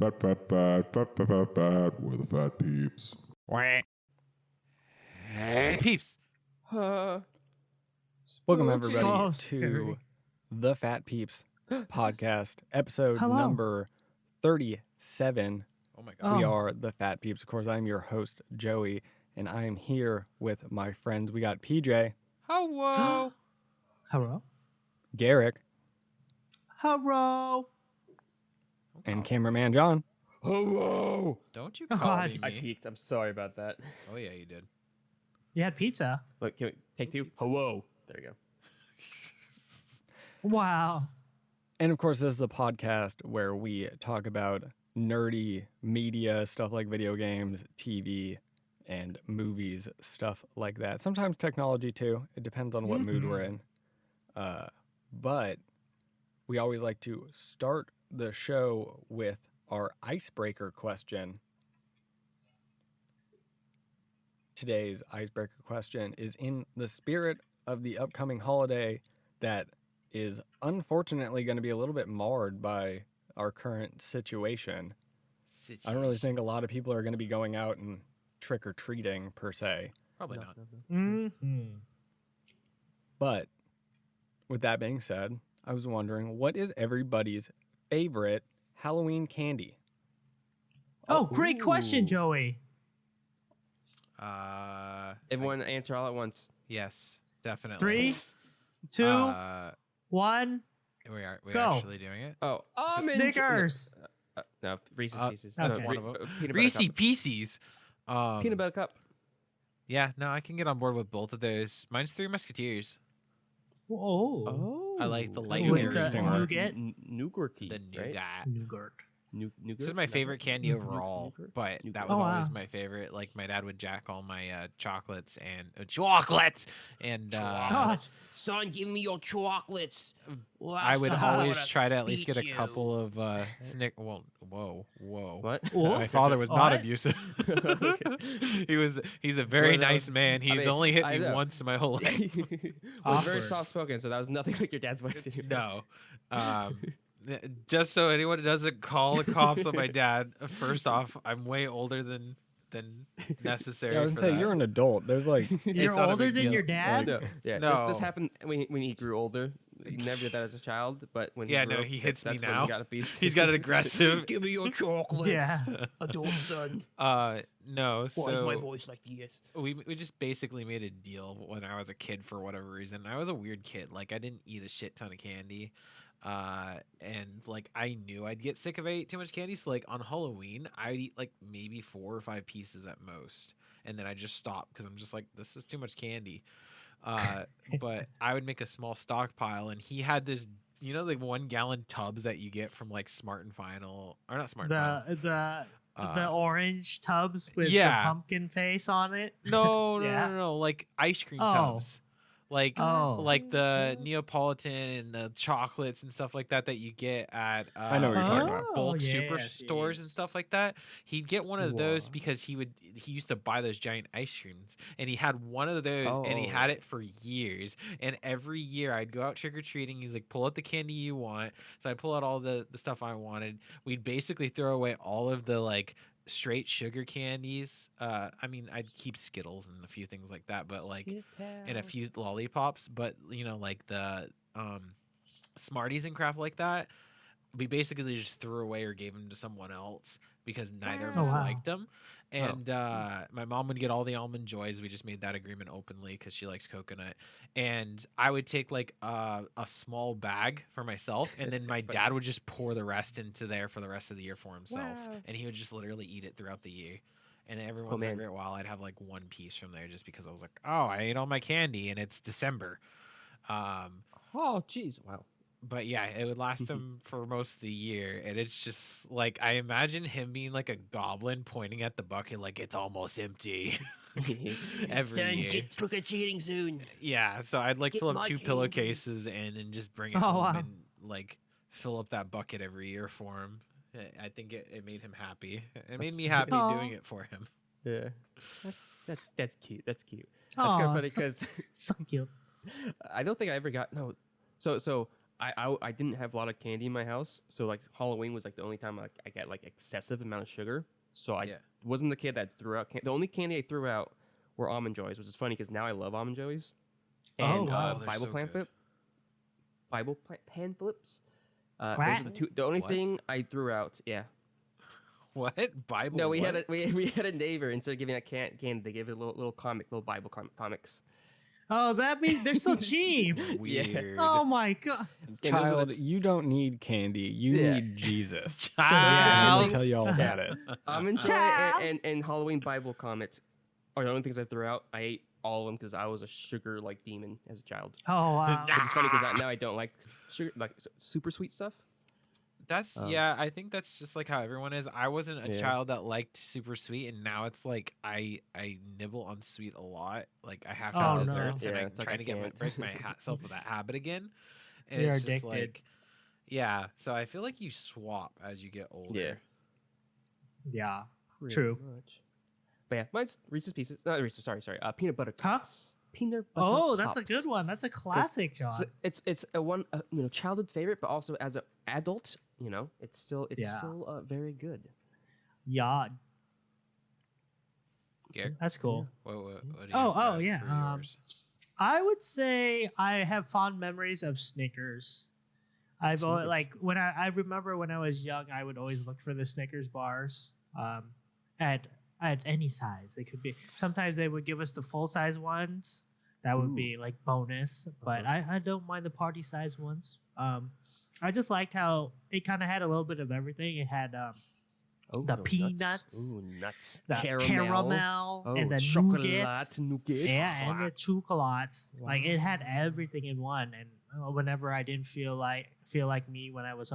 We're the Phat Peeps. Hey, peeps. Welcome everybody So to scary. the Phat Peeps podcast, episode Hello. number 37. Oh my god. We Oh. are the Phat Peeps. Of course, I'm your host, Joey, and I am here with my friends. We got PJ, Hello. Hello. Garrick, Hello. and cameraman John. Hello. Don't you Oh, call God. me I me. peeked. I'm sorry about that. Oh yeah, you did. You had pizza. Look, can we take two? Hello. There you go. Wow. And of course, this is the podcast where we talk about nerdy media, stuff like video games, TV, and movies, stuff like that. Sometimes technology too. It depends on what mood we're in. But we always like to start the show with our icebreaker question. Today's icebreaker question is in the spirit of the upcoming holiday that is unfortunately going to be a little bit marred by our current situation. I don't really think a lot of people are going to be going out and trick-or-treating per se. Probably not. Mm-hmm. But with that being said, I was wondering, what is everybody's favorite Halloween candy? Oh, great question, Ooh. Joey. Everyone answer all at once. Yes, definitely. 3, 2, Uh, 1. we Go. actually doing it. Oh, Snickers. No, Reese's Pieces. okay. No, One of them. peanut butter Reese's cup. Pieces. Peanut butter cup. Yeah, no, I can get on board with both of those. Mine's Three Musketeers. Oh. I like the light With berry the one. nougat? Nougat. The nougat. Nougat. This is my favorite candy overall, but that was Oh, always wow. my favorite. Like my dad would jack all my chocolates and Son, give me your chocolates. I would Last time always would've try to at least beat get a you. couple of whoa. What? My father was not What? abusive. He's a Well, very that nice was- man. He's mean, only hit I me know. once in my whole life. was very Awkward. soft spoken, so that was nothing like your dad's voice. Anyway. No. Just so anyone doesn't call the cops on my dad, first off, I'm way older than necessary. Yeah, I was for going to say, that. you're an adult. There's like, You're not a older big than deal. your dad? No, yeah, No. This happened when he grew older. He never did that as a child, but when Yeah, he grew no, up, he hits me that's when now. He got a piece. He's got an aggressive. Give me your chocolates. Yeah. Adult son. No, Why is my so voice like this? we just basically made a deal when I was a kid for whatever reason. I was a weird kid. Like I didn't eat a shit ton of candy. And like I knew I'd get sick if I ate too much candy. So like on Halloween, I'd eat like maybe 4 or 5 pieces at most. And then I just stopped because I'm just like, this is too much candy. But I would make a small stockpile, and he had this, you know, like 1 gallon tubs that you get from like Smart and Final, or not Smart and Final. The orange tubs with yeah. the pumpkin face on it. No, Yeah. no, like ice cream Oh. tubs. Like Oh. like the Neapolitan and the chocolates and stuff like that you get at I know what you're talking about. bulk yes, superstores and yes. stuff like that. He'd get one of those Wow. because he used to buy those giant ice creams, and he had one of those and he Oh. had it for years. And every year I'd go out trick-or-treating. He's like, pull out the candy you want. So I'd pull out all the stuff I wanted. We'd basically throw away all of the like straight sugar candies. I mean, I'd keep Skittles and a few things like that, but like and a few lollipops, but you know, like the Smarties and crap like that, we basically just threw away or gave them to someone else because neither of Oh, us wow. liked them. And my mom would get all the almond joys. We just made that agreement openly because she likes coconut. And I would take like a small bag for myself, and then That's so my funny. dad would just pour the rest into there for the rest of the year for himself. Wow. And he would just literally eat it throughout the year. And every once in a man. great while, I'd have like 1 piece from there just because I was like, oh, I ate all my candy and it's December. Oh, jeez. Wow. But yeah, it would last him for most of the year. And it's just like, I imagine him being like a goblin pointing at the bucket like it's almost empty every Son, year. get trick-or-treating soon. Yeah, so I'd like Get fill up my 2 candy. pillowcases and then just bring it Oh, home wow. and like fill up that bucket every year for him. I think it made him happy. It made That's- me happy Aw. doing it for him. Yeah. That's cute. That's cute. That's kind Aw, of funny so- because So cute. I don't think I ever got no. So I didn't have a lot of candy in my house, so like Halloween was like the only time I get like excessive amount of sugar. So I wasn't the kid that threw out. The only candy I threw out were almond joys, which is funny because now I love almond joys. And wow. They're Bible so plant good. pan flips. Those What? are the only What? thing I threw out. Yeah. What Bible? No, we what? had we had a neighbor. Instead of giving out candy, they gave it a little Bible comics. Oh, that means they're so cheap. Weird. Oh my god. And those are Child, the- you don't need candy. You Yeah. need Jesus. those are Let the me things- tell you all about it. Almond joy Child. and Halloween Bible comics are the only things I threw out. I ate all of them because I was a sugar like demon as a child. Oh wow. Which is funny because now I don't like sugar, like super sweet stuff. That's yeah. I think that's just like how everyone is. I wasn't a Yeah. child that liked super sweet, and now it's like I nibble on sweet a lot. Like I have to Oh, have no. desserts, and Yeah, I'm it's like trying I to get can't. break myself with that habit again. And You're it's just addicted. like, yeah. So I feel like you swap as you get older. Yeah. Yeah. Pretty True. much. But yeah, mine's Reese's Pieces. Not Reese's. Sorry. Peanut butter Cups? Peanut butter. Oh, that's a cups. good one. That's a classic, John. So it's a one childhood favorite, but also as an adult, it's still very good. Yeah, Garrett, that's cool. what do you Oh, got yeah, for yours? I would say I have fond memories of Snickers. I've always, Snickers. like when I remember when I was young, I would always look for the Snickers bars. At any size, it could be. Sometimes they would give us the full size ones. That would Ooh. be like bonus, but I don't mind the party size ones. I just liked how it kind of had a little bit of everything. It had Oh, The those peanuts, nuts. Ooh, nuts. the caramel, Oh, and the chocolate nougats. nougat. Yeah, and the chocolates. Like it had everything in one. And whenever I didn't feel like me when I was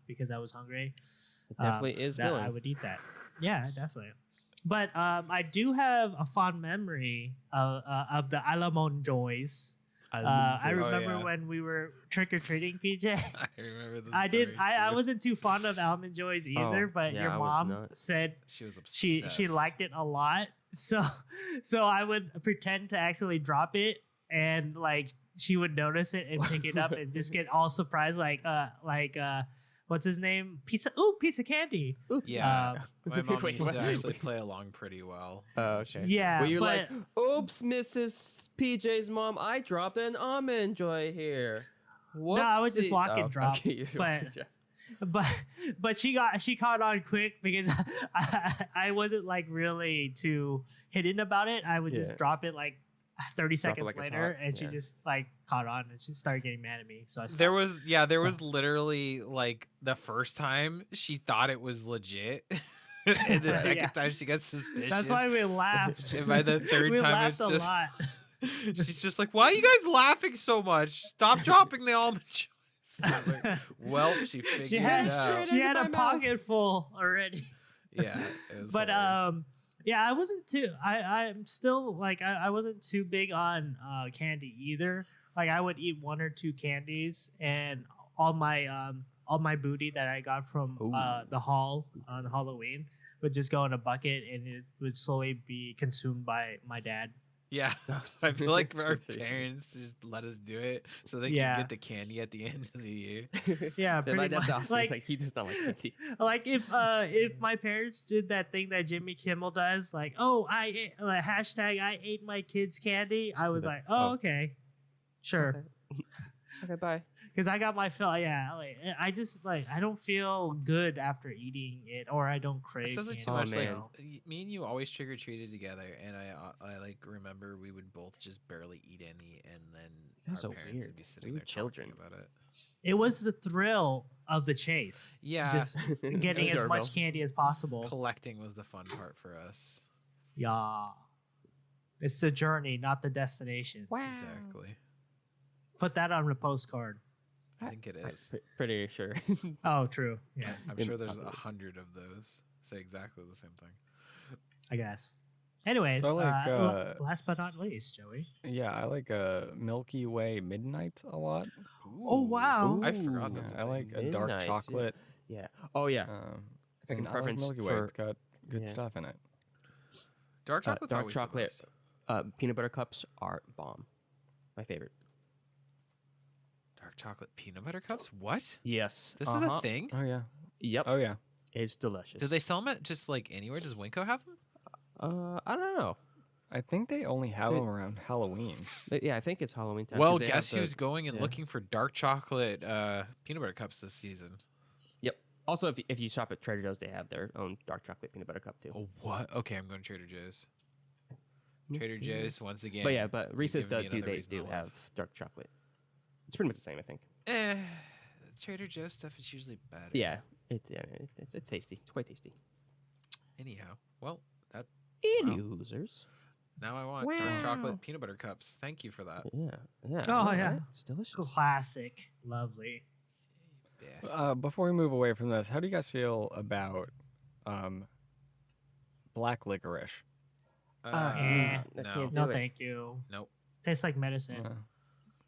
because I was hungry, It definitely is that filling. I would eat that. Yeah, definitely. But I do have a fond memory of the Alamon Joys. I remember yeah. when we were trick or treating, PJ. I remember this. I didn't. I wasn't too fond of almond joys either, Oh, but yeah, your I was mom not. said She was obsessed. she liked it a lot. So I would pretend to actually drop it, and like she would notice it and pick it up and just get all surprised, like what's his name? Piece of candy. Yeah, my mom Wait, used what? to actually play along pretty well. Oh, okay. Yeah, Were you but like, oops, Mrs. PJ's mom, I dropped an almond joy here. No, I would just Whoopsie." walk and Oh, drop, okay, you just walk and drop. but she caught on quick because I wasn't like really too hidden about it. I would just Yeah. drop it like 30 Drop it seconds like it's later, hot, and she yeah. just like caught on and she started getting mad at me. So I stopped. There was literally like the first time she thought it was legit, and the second Yeah. time she got suspicious. That's why we laughed. And by the third we time, laughed it's just a lot. she's just like, "Why are you guys laughing so much? Stop dropping the almond joys." I'm like, well, she figured She it had, out. she had into a my mouth. pocket full already. Yeah, it was But hilarious. yeah, I wasn't too. I'm still like I wasn't too big on candy either. Like I would eat one or two candies, and all my booty that I got from Ooh. the hall on Halloween would just go in a bucket, and it would slowly be consumed by my dad. Yeah, I feel like our parents just let us do it so they Yeah. can get the candy at the end of the year. Yeah, So my pretty dad's much. opposite. Like, he does not like candy. Like if my parents did that thing that Jimmy Kimmel does, like, oh, I ate, like, hashtag I ate my kids' candy, I was The- like, oh, oh. okay, sure, Okay, bye. because I got my fill. Yeah, like I just like I don't feel good after eating it, or I don't crave. It sounds like candy, too Oh, much. Like man. me and you always trick or treated together, and I like remember we would both just barely eat any, and then That's our so parents weird. would be sitting We were there children. talking about it. It was the thrill of the chase. Yeah, Just getting as Doorbell. much candy as possible. collecting was the fun part for us. Yeah, it's the journey, not the destination. Exactly. Put that on a postcard. I think it is. Pretty sure. Oh, true. Yeah, I'm In sure there's Oculus. 100 of those. Say exactly the same thing. I guess. Anyways, So, like, last but not least, Joey. Yeah, I like Milky Way Midnight a lot. Oh, wow. I forgot Yeah, that's a I like a dark Midnight, yeah. chocolate. Yeah. Oh yeah. and Second I like preference Milky Way. for It's got good yeah. stuff in it. Dark chocolate's dark always the chocolate. best. Peanut butter cups are bomb. My favorite. Dark Dark chocolate peanut butter cups? What? Yes. This is a thing? Oh yeah. Yep. Oh yeah. It's delicious. Do they sell them at just like anywhere? Does Winco have them? I don't know. I think they only have Good. them around Halloween. Yeah, I think it's Halloween time. 'cause Well, they have guess the- who's going and yeah. looking for dark chocolate peanut butter cups this season? Yep. Also, if you shop at Trader Joe's, they have their own dark chocolate peanut butter cup too. Oh, what? Okay, I'm going to Trader Joe's. Trader Joe's once again. But yeah, but Reese's given me do another they reason do to love. have dark chocolate. It's pretty much the same, I think. Trader Joe's stuff is usually better. Yeah, it's tasty. It's quite tasty. Anyhow, well, that Any Wow. losers? now I want Wow. dark chocolate peanut butter cups. Thank you for that. Yeah, yeah. Oh, I know, yeah. right? It's delicious. Classic. Lovely. Yes. Before we move away from this, how do you guys feel about black licorice? Eh. I no. can't do No, it. thank you. Nope. Tastes like medicine.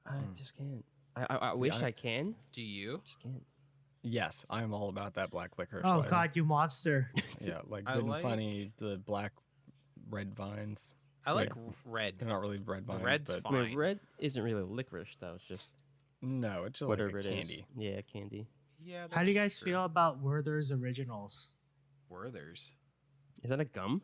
I just can't. I wish I can. Do you? Just can't. Yes, I'm all about that black licorice. Oh like- God, you monster! Yeah, like I good and like- plenty. The black red vines. I like Wait. red. They're not really red vines, red's but fine. I mean, red isn't really licorice though. It's just no, it's just like whatever a it is. candy. Yeah, candy. Yeah. How do you that's guys true. feel about Werther's Originals? Werther's? Is that a gum?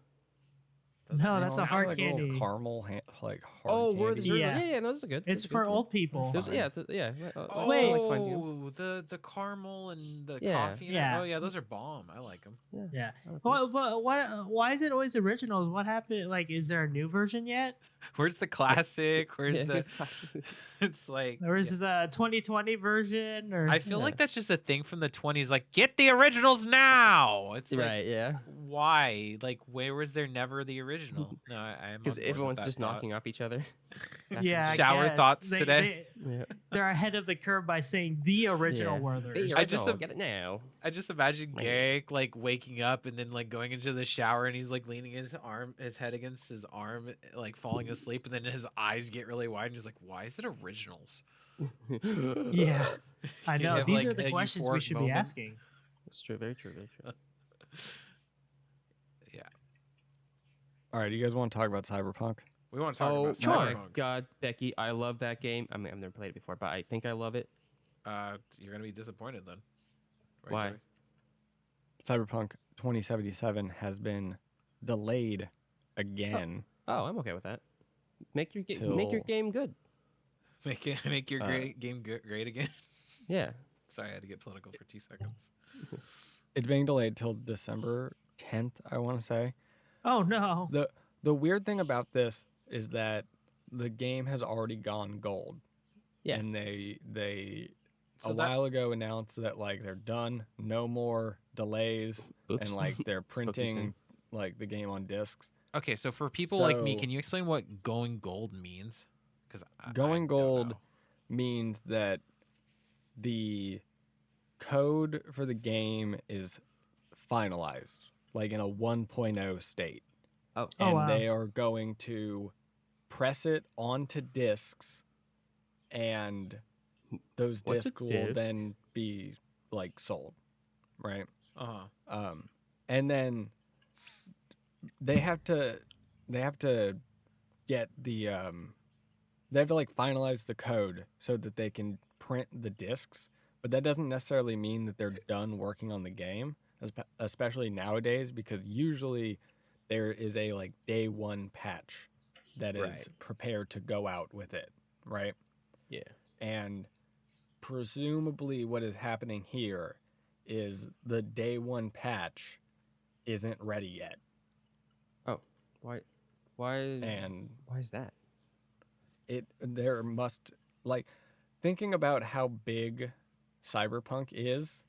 Doesn't No, it that's a sound hard like candy. little caramel, like hard Oh, candy. Werther's. Yeah. Yeah, no, those are good. It's Those are for good. old people. Those, Fine. yeah, yeah. Oh, Wait. like fine too. the caramel and the Yeah. coffee. in it? Yeah. Oh yeah, those are bomb. I like them. Yeah. I like What? those. But what? Why is it always originals? What happened? Like, is there a new version yet? Where's the classic? Where's Yeah, the? It's like. Or is it the 2020 version? Or I feel Yeah. like that's just a thing from the 20s. Like, get the originals now. It's like, Right, yeah. why? Like, where was there never the original? No, I'm Because everyone's just knocking off each other. yeah. I Shower guess. thoughts today? Yeah. They're ahead of the curve by saying the original Yeah. Werther's. I just- get it now. I just imagine Man. Garrick like waking up and then like going into the shower and he's like leaning his head against his arm, like falling asleep, and then his eyes get really wide and he's like, "Why is it originals?" Yeah, I You know. have, These like, are the a questions we euphoric should be moment. asking. It's true, very true, very true. Yeah, All right, you guys want to talk about Cyberpunk? we want to talk Oh about my Cyberpunk. god, Becky, I love that game. I mean, I've never played it before, but I think I love it. You're gonna be disappointed then. Right, Why? Joey? Cyberpunk 2077 has been delayed again. Oh, I'm okay with that. Make your Till- game good. Make your game great again. Yeah. Sorry, I had to get political for 2 seconds. It's being delayed till December 10th, I want to say. Oh no! The weird thing about this is that the game has already gone gold. Yeah. And they So a that- while ago announced that like they're done, no more delays, Oops. and like they're Spoke too soon. printing like the game on discs. Okay, so for people like me, So- can you explain what going gold means? Because Going gold means that the code for the game is finalized, like in a 1.0 state. Oh. Oh, And wow. they are going to press it onto discs, and those What's a discs will disc? then be like sold, right? Uh huh. And then they have to get the they have to like finalize the code so that they can print the discs, but that doesn't necessarily mean that they're done working on the game, especially nowadays, because usually there is a like day one patch that is Right. prepared to go out with it, right? Yeah. And presumably what is happening here is the day one patch isn't ready yet. Why? And Why is that? there must, like, thinking about how big Cyberpunk is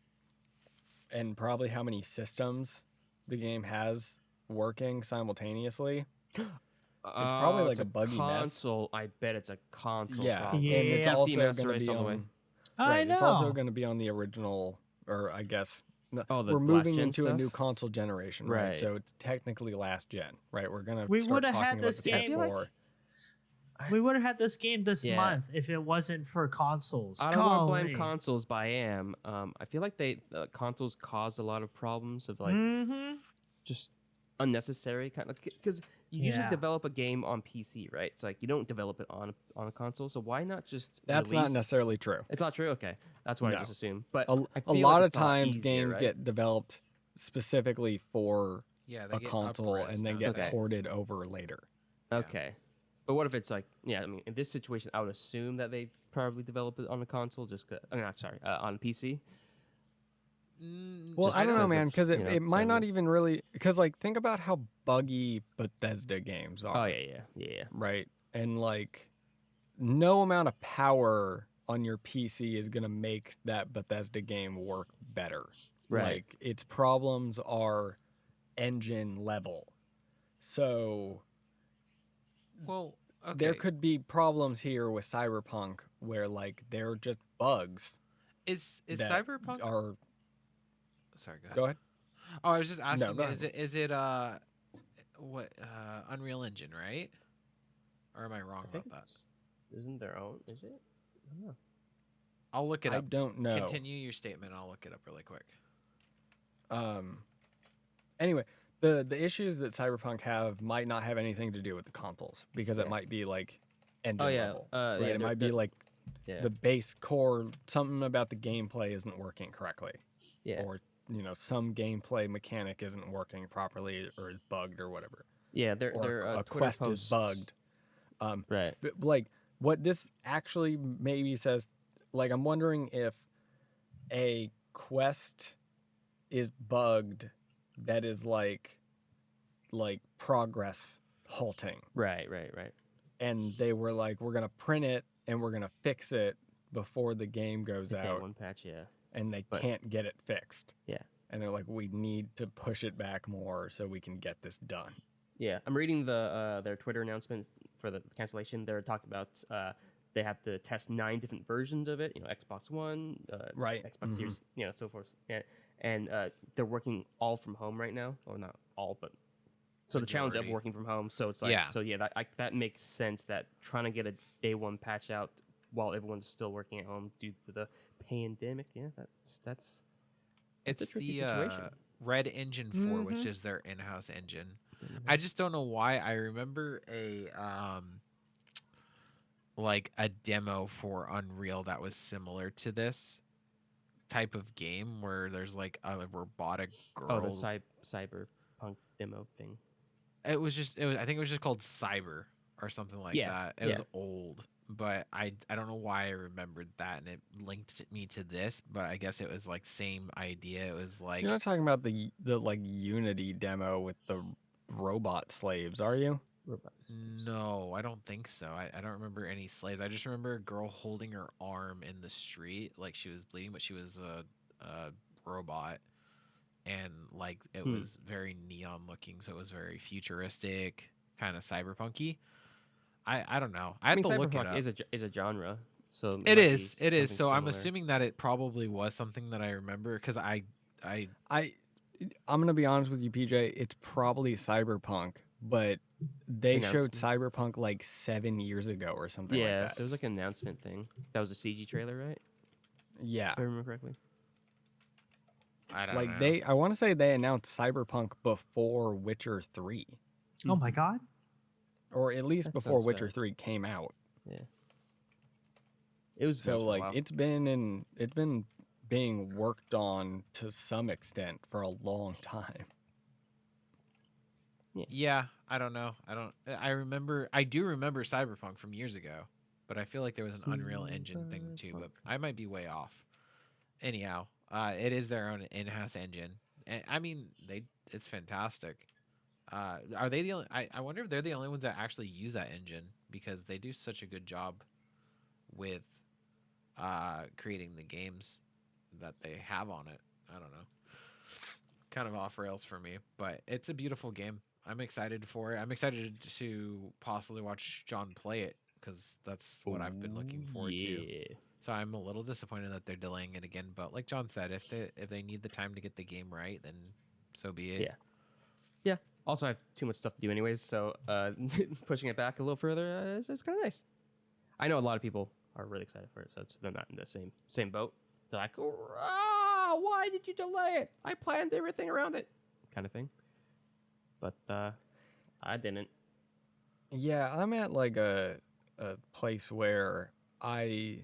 and probably how many systems the game has working simultaneously. probably like it's a buggy mess. console. I bet it's a console Yeah, problem. Yeah. and it's Yeah, also CMS going to race be all the way. on. I Right, know. it's also going to be on the original, or I guess Oh, the we're last moving gen into a stuff? new console generation, right? Right. So it's technically last gen, right? We're gonna We start would've talking had about this the game- I feel like- PS4. We would have had this game this Yeah. month if it wasn't for consoles. I don't want to blame Golly. consoles, but I am. I feel like consoles caused a lot of problems of like Mhm. just unnecessary kind of because you usually Yeah. develop a game on PC, right? It's like you don't develop it on a console. So why not just That's not release- necessarily true. It's not true. Okay, that's what I No. just assumed. But A, I a feel lot like of it's a lot times easier, games right? get developed specifically for Yeah, they a get console up-res, and then don't get they? ported over later. Yeah. Okay. But what if it's like, yeah, I mean, in this situation, I would assume that they probably develop it on a console, just, I mean, sorry, on PC. Well, Just I don't know, because man, of, because you it, know, it might not segments. even really, because like think about how buggy Bethesda games are. Oh, yeah. Right? And like no amount of power on your PC is going to make that Bethesda game work better. Right. Like its problems are engine level. So Well, okay. there could be problems here with Cyberpunk where like they're just bugs is that Cyberpunk? are Sorry, go ahead. go ahead. Oh, I was just asking. go Is it what Unreal Engine, right? Or am I wrong I think about that? isn't their own, is it? I don't know. I'll look it I up. don't know. Continue your statement. I'll look it up really quick. Anyway, the issues that Cyberpunk have might not have anything to do with the consoles because it Yeah. might be like engine Oh, yeah. level. Yeah, Right? It might be like Yeah. the base core, something about the gameplay isn't working correctly. Yeah. Or, some gameplay mechanic isn't working properly or is bugged or whatever. Yeah, their Or a Twitter quest posts, is bugged. Right. But, like, what this actually maybe says, like, I'm wondering if a quest is bugged that is like progress halting. Right. And they were like, we're going to print it and we're going to fix it before the game goes Okay, out. one patch, yeah. And they But- can't get it fixed. Yeah. And they're like, we need to push it back more so we can get this done. Yeah, I'm reading their Twitter announcement for the cancellation. They're talking about they have to test 9 different versions of it. Xbox One, Right. Xbox Series, so forth. And they're working all from home right now. Well, not all, but so the challenge of Majority. working from home. So it's like, Yeah. that makes sense. That trying to get a day one patch out while everyone's still working at home due to the pandemic. Yeah, that's It's a tricky the situation. Red Engine 4, which is their in-house engine. I just don't know why. I remember a demo for Unreal that was similar to this type of game where there's like a robotic girl. Oh, the Cyberpunk demo thing. I think it was just called Cyber or something like that. It was old, but I don't know why I remembered that, and it linked me to this, but I guess it was like same idea. It was like, You're not talking about the like Unity demo with the robot slaves, are you? no, I don't think so. I don't remember any slaves. I just remember a girl holding her arm in the street like she was bleeding, but she was a robot, and like it was very neon looking, so it was very futuristic, kind of cyberpunky. I don't know. I have to look it up. Cyberpunk is a genre, so It might be is. It is. something So I'm similar. assuming that it probably was something that I remember because I'm gonna be honest with you, PJ. It's probably Cyberpunk, but they showed Announcement. Cyberpunk like 7 years ago or something Yeah, like there that. was like an announcement thing. That was a CG trailer, right? Yeah, If I remember correctly. I don't like know. I want to say they announced Cyberpunk before Witcher 3, Oh my god. or at least That before sounds Witcher bad. 3 came out. It was So built for a like while. it's been being worked on to some extent for a long time. Yeah, I don't know. I do remember Cyberpunk from years ago, but I feel like there was an Unreal Engine thing too, but I might be way off. Anyhow, it is their own in-house engine. And I mean, it's fantastic. Are they the only? I wonder if they're the only ones that actually use that engine because they do such a good job with creating the games that they have on it. I don't know. Kind of off rails for me, but it's a beautiful game. I'm excited for it. I'm excited to possibly watch John play it because that's what I've been looking forward to. Yeah. So I'm a little disappointed that they're delaying it again. But like John said, if they need the time to get the game right, then so be it. Yeah. Yeah. Also, I have too much stuff to do anyways, so pushing it back a little further it's kind of nice. I know a lot of people are really excited for it, so they're not in the same boat. They're like, why did you delay it? I planned everything around it, kind of thing. but I didn't. Yeah, I'm at like a place where I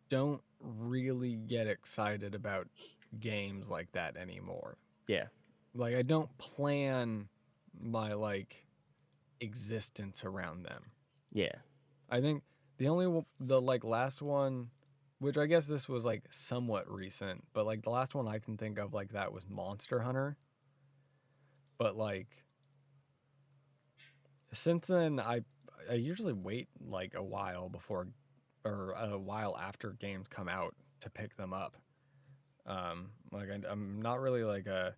don't really get excited about games like that anymore. Yeah. Like I don't plan my like existence around them. Yeah. I think the like last one, which I guess this was like somewhat recent, but like the last one I can think of like that was Monster Hunter. But like since then I usually wait like a while before or a while after games come out to pick them up. Like I'm not really like a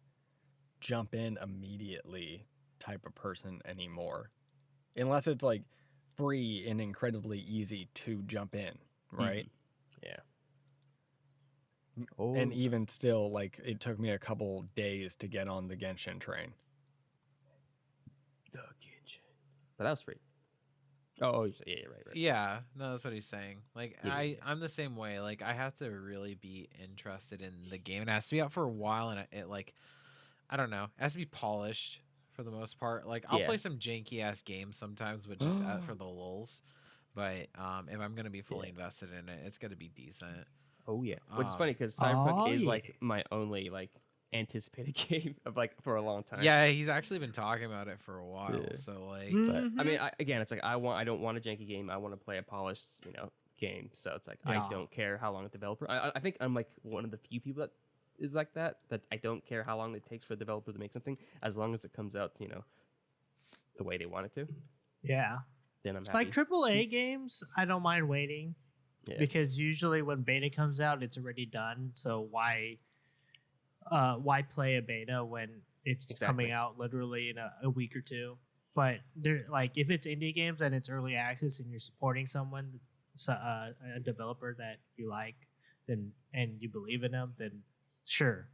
jump in immediately type of person anymore, unless it's like free and incredibly easy to jump in, right? Yeah. Oh. And even still, like it took me a couple days to get on the Genshin train. The Genshin. But that was free. Oh, yeah, right. Yeah, no, that's what he's saying. Like Yeah. I'm the same way. Like I have to really be interested in the game. It has to be out for a while, and it like I don't know, it has to be polished for the most part. Like I'll Yeah. play some janky ass games sometimes, with just for the lulz. But if I'm gonna be fully invested in it, it's gonna be decent. Oh yeah. Which is funny because Cyberpunk Oh, is yeah. like my only like anticipated game of like for a long time. Yeah, he's actually been talking about it for a while. Yeah. So like, But I Mhm. mean, again, it's like I don't want a janky game. I want to play a polished, game. So it's like Yeah. I don't care how long a developer. I think I'm like one of the few people that is like that. That I don't care how long it takes for a developer to make something, as long as it comes out, the way they want it to. Yeah. Then I'm happy. Like AAA games, I don't mind waiting Yeah. because usually when beta comes out, it's already done. So why play a beta when it's coming Exactly. out literally in a week or two? But there, like if it's indie games and it's early access and you're supporting someone, a developer that you like, then and you believe in them, then sure.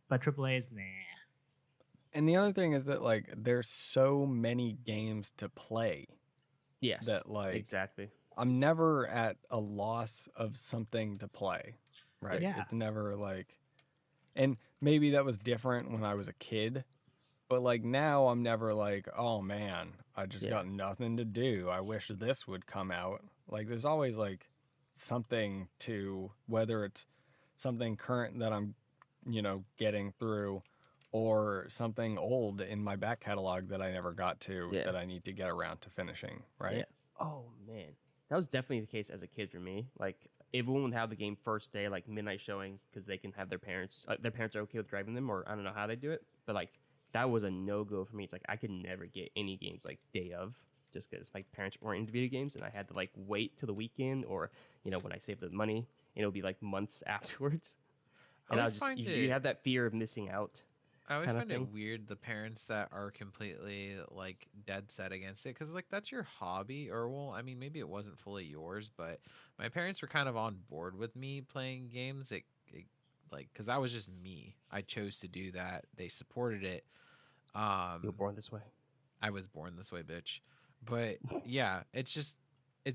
But AAA is nah. And the other thing is that like there's so many games to play Yes. that like Exactly. I'm never at a loss of something to play, right? Yeah. It's never like, and maybe that was different when I was a kid, but like now I'm never like, oh man, I just Yeah. got nothing to do. I wish this would come out. Like there's always like something to, whether it's something current that I'm, getting through, or something old in my back catalog that I never got to Yeah. that I need to get around to finishing, right? Yeah. Oh man, that was definitely the case as a kid for me. Like everyone would have the game first day, like midnight showing, because they can have their parents. Their parents are okay with driving them, or I don't know how they do it, but like that was a no go for me. It's like I could never get any games like day of, just because my parents weren't into video games, and I had to like wait till the weekend, or when I saved the money, and it'll be like months afterwards. And I always was just find you it- have that fear of missing out. I always kinda find thing. it weird the parents that are completely like dead set against it, because like that's your hobby, or well, I mean maybe it wasn't fully yours, but my parents were kind of on board with me playing games. It like because that was just me. I chose to do that. They supported it. You were born this way. I was born this way, bitch. But yeah, it's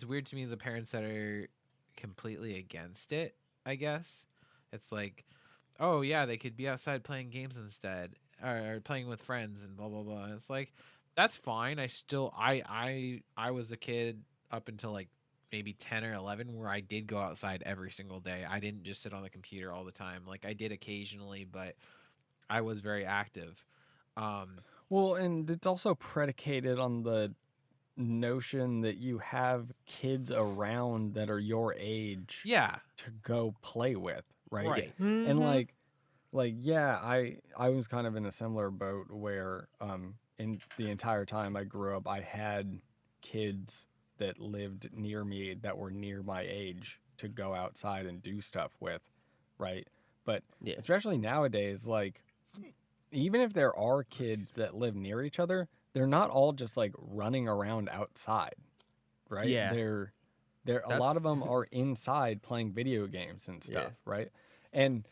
weird to me the parents that are completely against it, I guess. It's like, oh yeah, they could be outside playing games instead, or playing with friends and blah blah blah. It's like that's fine. I was a kid up until like maybe 10 or 11 where I did go outside every single day. I didn't just sit on the computer all the time. Like I did occasionally, but I was very active. Well, and it's also predicated on the notion that you have kids around that are your age Yeah. to go play with, right? Right. And Mhm. like yeah, I was kind of in a similar boat where in the entire time I grew up I had kids that lived near me that were near my age to go outside and do stuff with, right? But Yeah. especially nowadays, like even if there are kids that live near each other, they're not all just like running around outside, right? Yeah. They're a lot That's- of them are inside playing video games and Yeah. stuff, right? And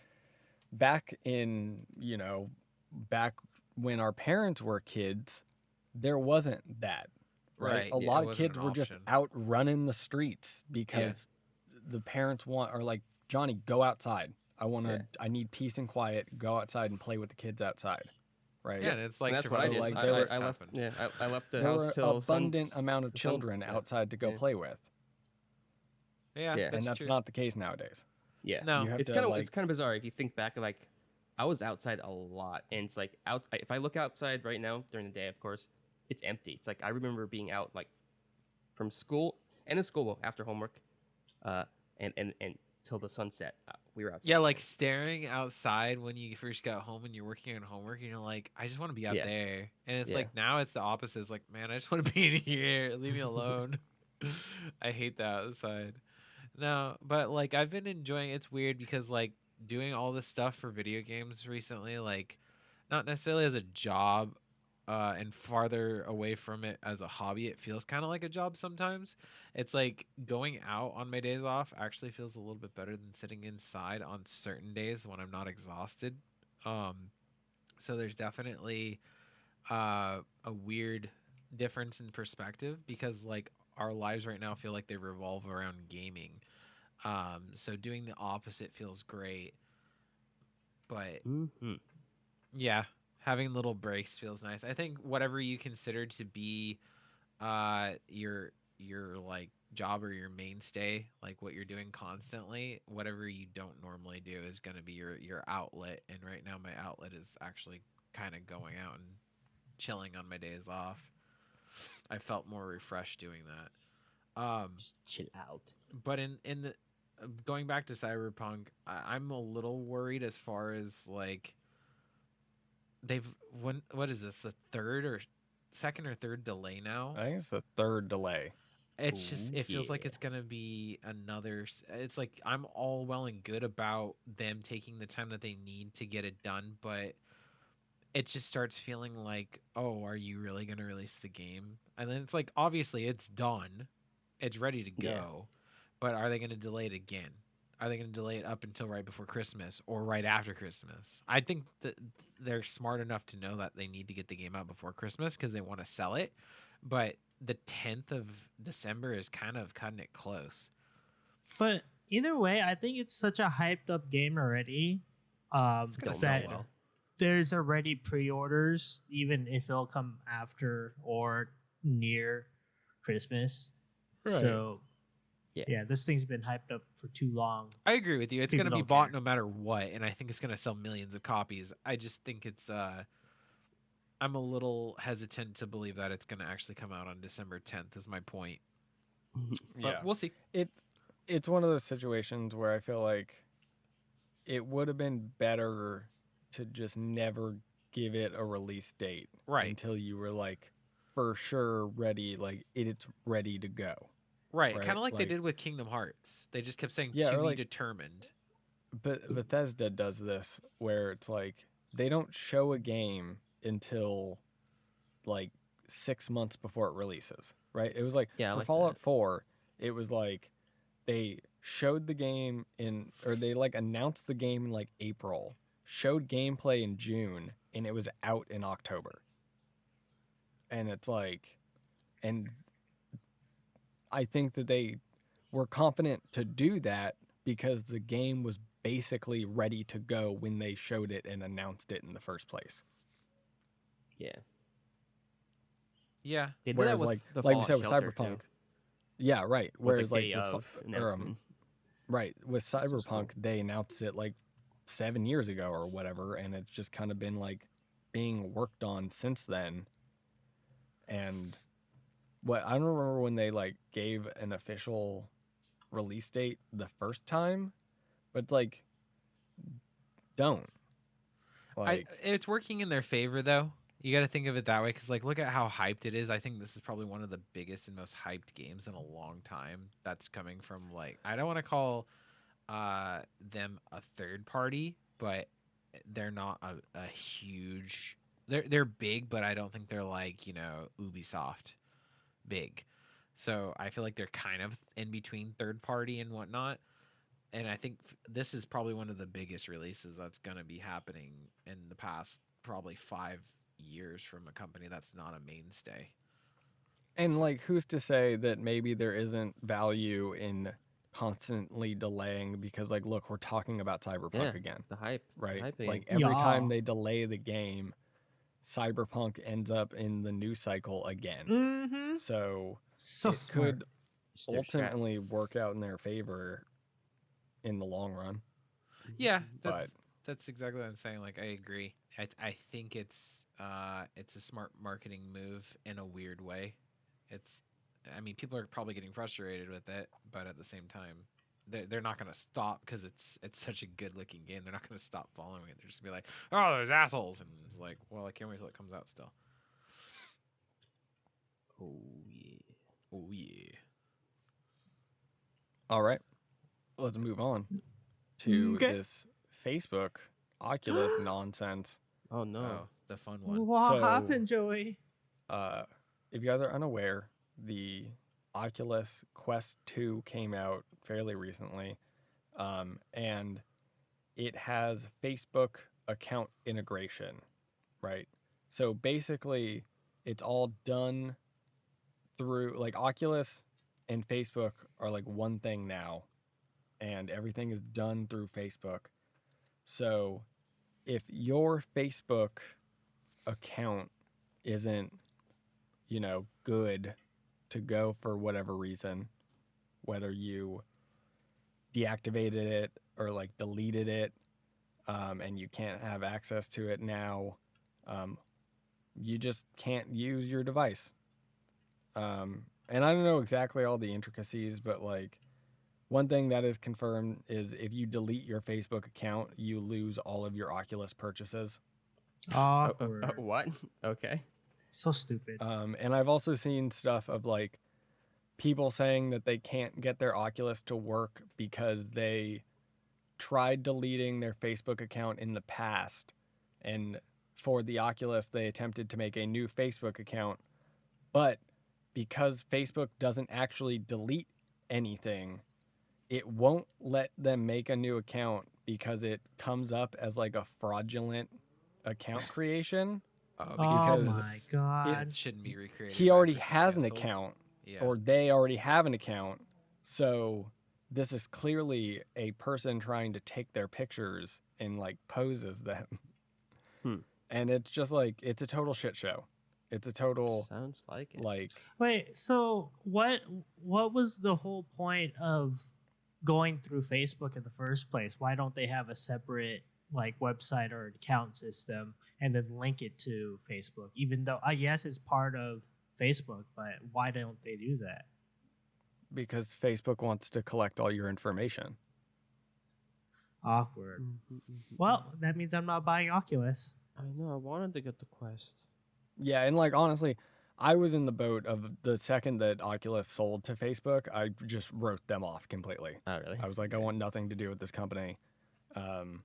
back when our parents were kids, there wasn't that, right? Right, A yeah, lot it of kids wasn't were an just option. out running the streets because the parents are like, Johnny, go outside. I Yeah. need peace and quiet. Go outside and play with the kids outside. right? Yeah, and it's like And that's what I survival did. like, of the there fittest I left. happened. Yeah, I left the There house were till abundant amount of the sun children set. outside to go Yeah. play with, Yeah, Yeah. and that's true. not the case nowadays. Yeah, No. You have it's to kind of like it's kind of bizarre if you think back. Like, I was outside a lot, and it's like out. If I look outside right now during the day, of course, it's empty. It's like I remember being out like from school and in school after homework, and till the sunset. We were outside. Yeah, like staring outside when you first got home and you're working on homework, and you're like, I just want to be out Yeah. there. And it's Yeah. like now it's the opposite. It's like, man, I just want to be in here. Leave me alone. I hate the outside. No, but like I've been enjoying. It's weird because like doing all this stuff for video games recently, like not necessarily as a job, and farther away from it as a hobby, it feels kind of like a job sometimes. It's like going out on my days off actually feels a little bit better than sitting inside on certain days when I'm not exhausted. So there's definitely a weird difference in perspective because like our lives right now feel like they revolve around gaming. So doing the opposite feels great. But Mhm. yeah, having little breaks feels nice. I think whatever you consider to be your like job or your mainstay, like what you're doing constantly, whatever you don't normally do is going to be your outlet. And right now my outlet is actually kind of going out and chilling on my days off. I felt more refreshed doing that. Just chill out. But in the going back to Cyberpunk, I'm a little worried as far as like what is this, the third or second or third delay now? I think it's the third delay. It's just it feels like yeah. it's gonna be another. It's like I'm all well and good about them taking the time that they need to get it done, but it just starts feeling like, oh, are you really gonna release the game? And then it's like, obviously it's done, it's ready to go, Yeah. but are they gonna delay it again? Are they gonna delay it up until right before Christmas or right after Christmas? I think that they're smart enough to know that they need to get the game out before Christmas because they want to sell it, but the 10th of December is kind of cutting it close. But either way, I think it's such a hyped up game already. It's gonna sell That well. there's already pre-orders, even if it'll come after or near Christmas. Right. So Yeah. yeah, this thing's been hyped up for too long. I agree with you. It's People going to be don't bought care. no matter what, and I think it's going to sell millions of copies. I just think it's I'm a little hesitant to believe that it's going to actually come out on December 10th is my point. But we'll see. It's one of those situations where I feel like it would have been better to just never give it a release date Right. until you were like for sure ready, like it's ready to go. Right. Right, Kind of like they like- did with Kingdom Hearts. They just kept saying Yeah, to or be like- determined. But Bethesda does this where it's like they don't show a game until like 6 months before it releases, right? It was like Yeah, I for like Fallout that. 4, it was like they showed the game or they like announced the game in like April, showed gameplay in June, and it was out in October. And it's like, and I think that they were confident to do that because the game was basically ready to go when they showed it and announced it in the first place. Yeah. Yeah. They did Whereas that with like the we Fallout said with Shelter, Cyberpunk, too. yeah, right. Well, Whereas it's like day with of announcement. right with was cool. Cyberpunk, they announced it like 7 years ago or whatever, and it's just kind of been like being worked on since then. And what I don't remember when they like gave an official release date the first time, but like don't like It's working in their favor though. You got to think of it that way because like look at how hyped it is. I think this is probably one of the biggest and most hyped games in a long time. That's coming from like I don't want to call them a third party, but they're not a huge. They're big, but I don't think they're like Ubisoft big. So I feel like they're kind of in between third party and whatnot. And I think this is probably one of the biggest releases that's going to be happening in the past probably 5 years from a company that's not a mainstay. and like who's to say that maybe there isn't value in constantly delaying because like look, we're talking about Cyberpunk Yeah. again, The hype. right? hype Like again. every time Yeah. they delay the game, Cyberpunk ends up in the news cycle again. Mm-hmm. So So it smart. could It's their strat. ultimately work out in their favor in the long run. Yeah, But that's exactly what I'm saying. Like, I agree. I think it's a smart marketing move in a weird way. I mean, people are probably getting frustrated with it, but at the same time, they're not gonna stop because it's such a good looking game. They're not gonna stop following it. They're just gonna be like, oh, there's assholes, and it's like, well, I can't wait till it comes out still. Oh yeah. Oh yeah. all right, let's move on to Okay. this Facebook Oculus nonsense. Oh no. Oh, the fun one. What So- happened, Joey? If you guys are unaware, the Oculus Quest 2 came out fairly recently, and it has Facebook account integration, right? So basically, it's all done through, like, Oculus and Facebook are like one thing now, and everything is done through Facebook. So if your Facebook account isn't, good to go for whatever reason, whether you deactivated it or like deleted it, and you can't have access to it now, you just can't use your device. And I don't know exactly all the intricacies, but like one thing that is confirmed is if you delete your Facebook account, you lose all of your Oculus purchases. Awkward. What? Okay. So stupid. And I've also seen stuff of like people saying that they can't get their Oculus to work because they tried deleting their Facebook account in the past. And for the Oculus, they attempted to make a new Facebook account. But because Facebook doesn't actually delete anything, it won't let them make a new account because it comes up as like a fraudulent account creation. Oh because my god. It shouldn't be recreated. He by already person has an canceled. account, Yeah. or they already have an account. So this is clearly a person trying to take their pictures and like pose as them. And it's just like, it's a total shit show. It's a total Sounds like it. like, Wait, so what was the whole point of going through Facebook in the first place? Why don't they have a separate like website or account system and then link it to Facebook? Even though yes, it's part of Facebook, but why don't they do that? because Facebook wants to collect all your information. Awkward. Mm-hmm. Well, that means I'm not buying Oculus. I know. I wanted to get the Quest. Yeah, and like honestly, I was in the boat of the second that Oculus sold to Facebook, I just wrote them off completely. Oh really? I was like, I want nothing to do with this company. And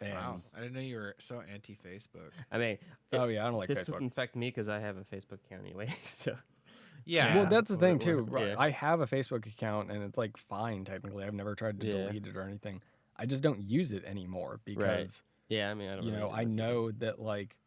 Wow, I didn't know you were so anti-Facebook. I mean, oh yeah, I don't like this Facebook. doesn't affect me because I have a Facebook account anyway. So Yeah. Well, that's the thing What- too. what- yeah. I have a Facebook account and it's like fine technically. I've never tried to Yeah. delete it or anything. I just don't use it anymore because yeah, I mean, I don't. really I do much know that like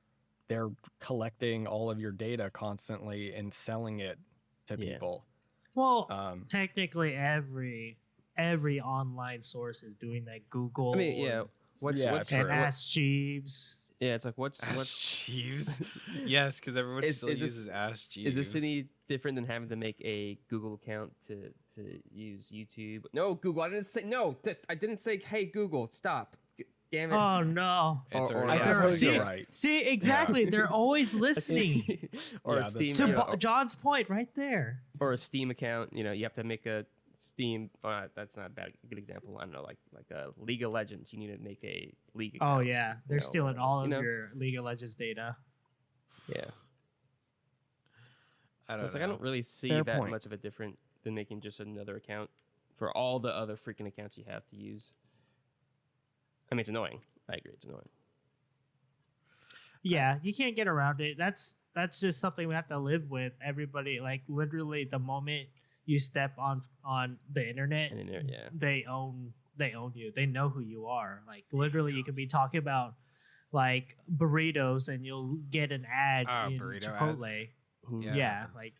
they're collecting all of your data constantly and selling it to Yeah. people. Well, technically every online source is doing that. Google. I mean, yeah. and- What's Yeah, what's and true. Ask Jeeves. yeah? It's like what's Ask Jeeves. Yes, because everyone Is- still is this- uses Ask Jeeves. is this any different than having to make a Google account to use YouTube? No, Google. I didn't say no. I didn't say hey Google. Stop. Damn it. Oh no. It's or- already I Yeah. happened. suppose See- you're right. See, exactly. They're always listening. or Yeah, a that's Steam to true. John's point right there. or a Steam account. You have to make a Steam. That's not a good example. I don't know, like a League of Legends. You need to make a League. Oh Account, yeah, they're know, stealing all of you know? your League of Legends data. Yeah. I So don't it's like know. I don't really see Fair that point. much of a difference than making just another account for all the other freaking accounts you have to use. I mean, it's annoying. I agree, it's annoying. Yeah, you can't get around it. That's just something we have to live with. Everybody, like literally, the moment you step on the internet, And in there, yeah. they own you. They know who you are. Like literally, you could be talking about like burritos, and you'll get an ad in burrito Chipotle. ads. Yeah, Yeah, it happens like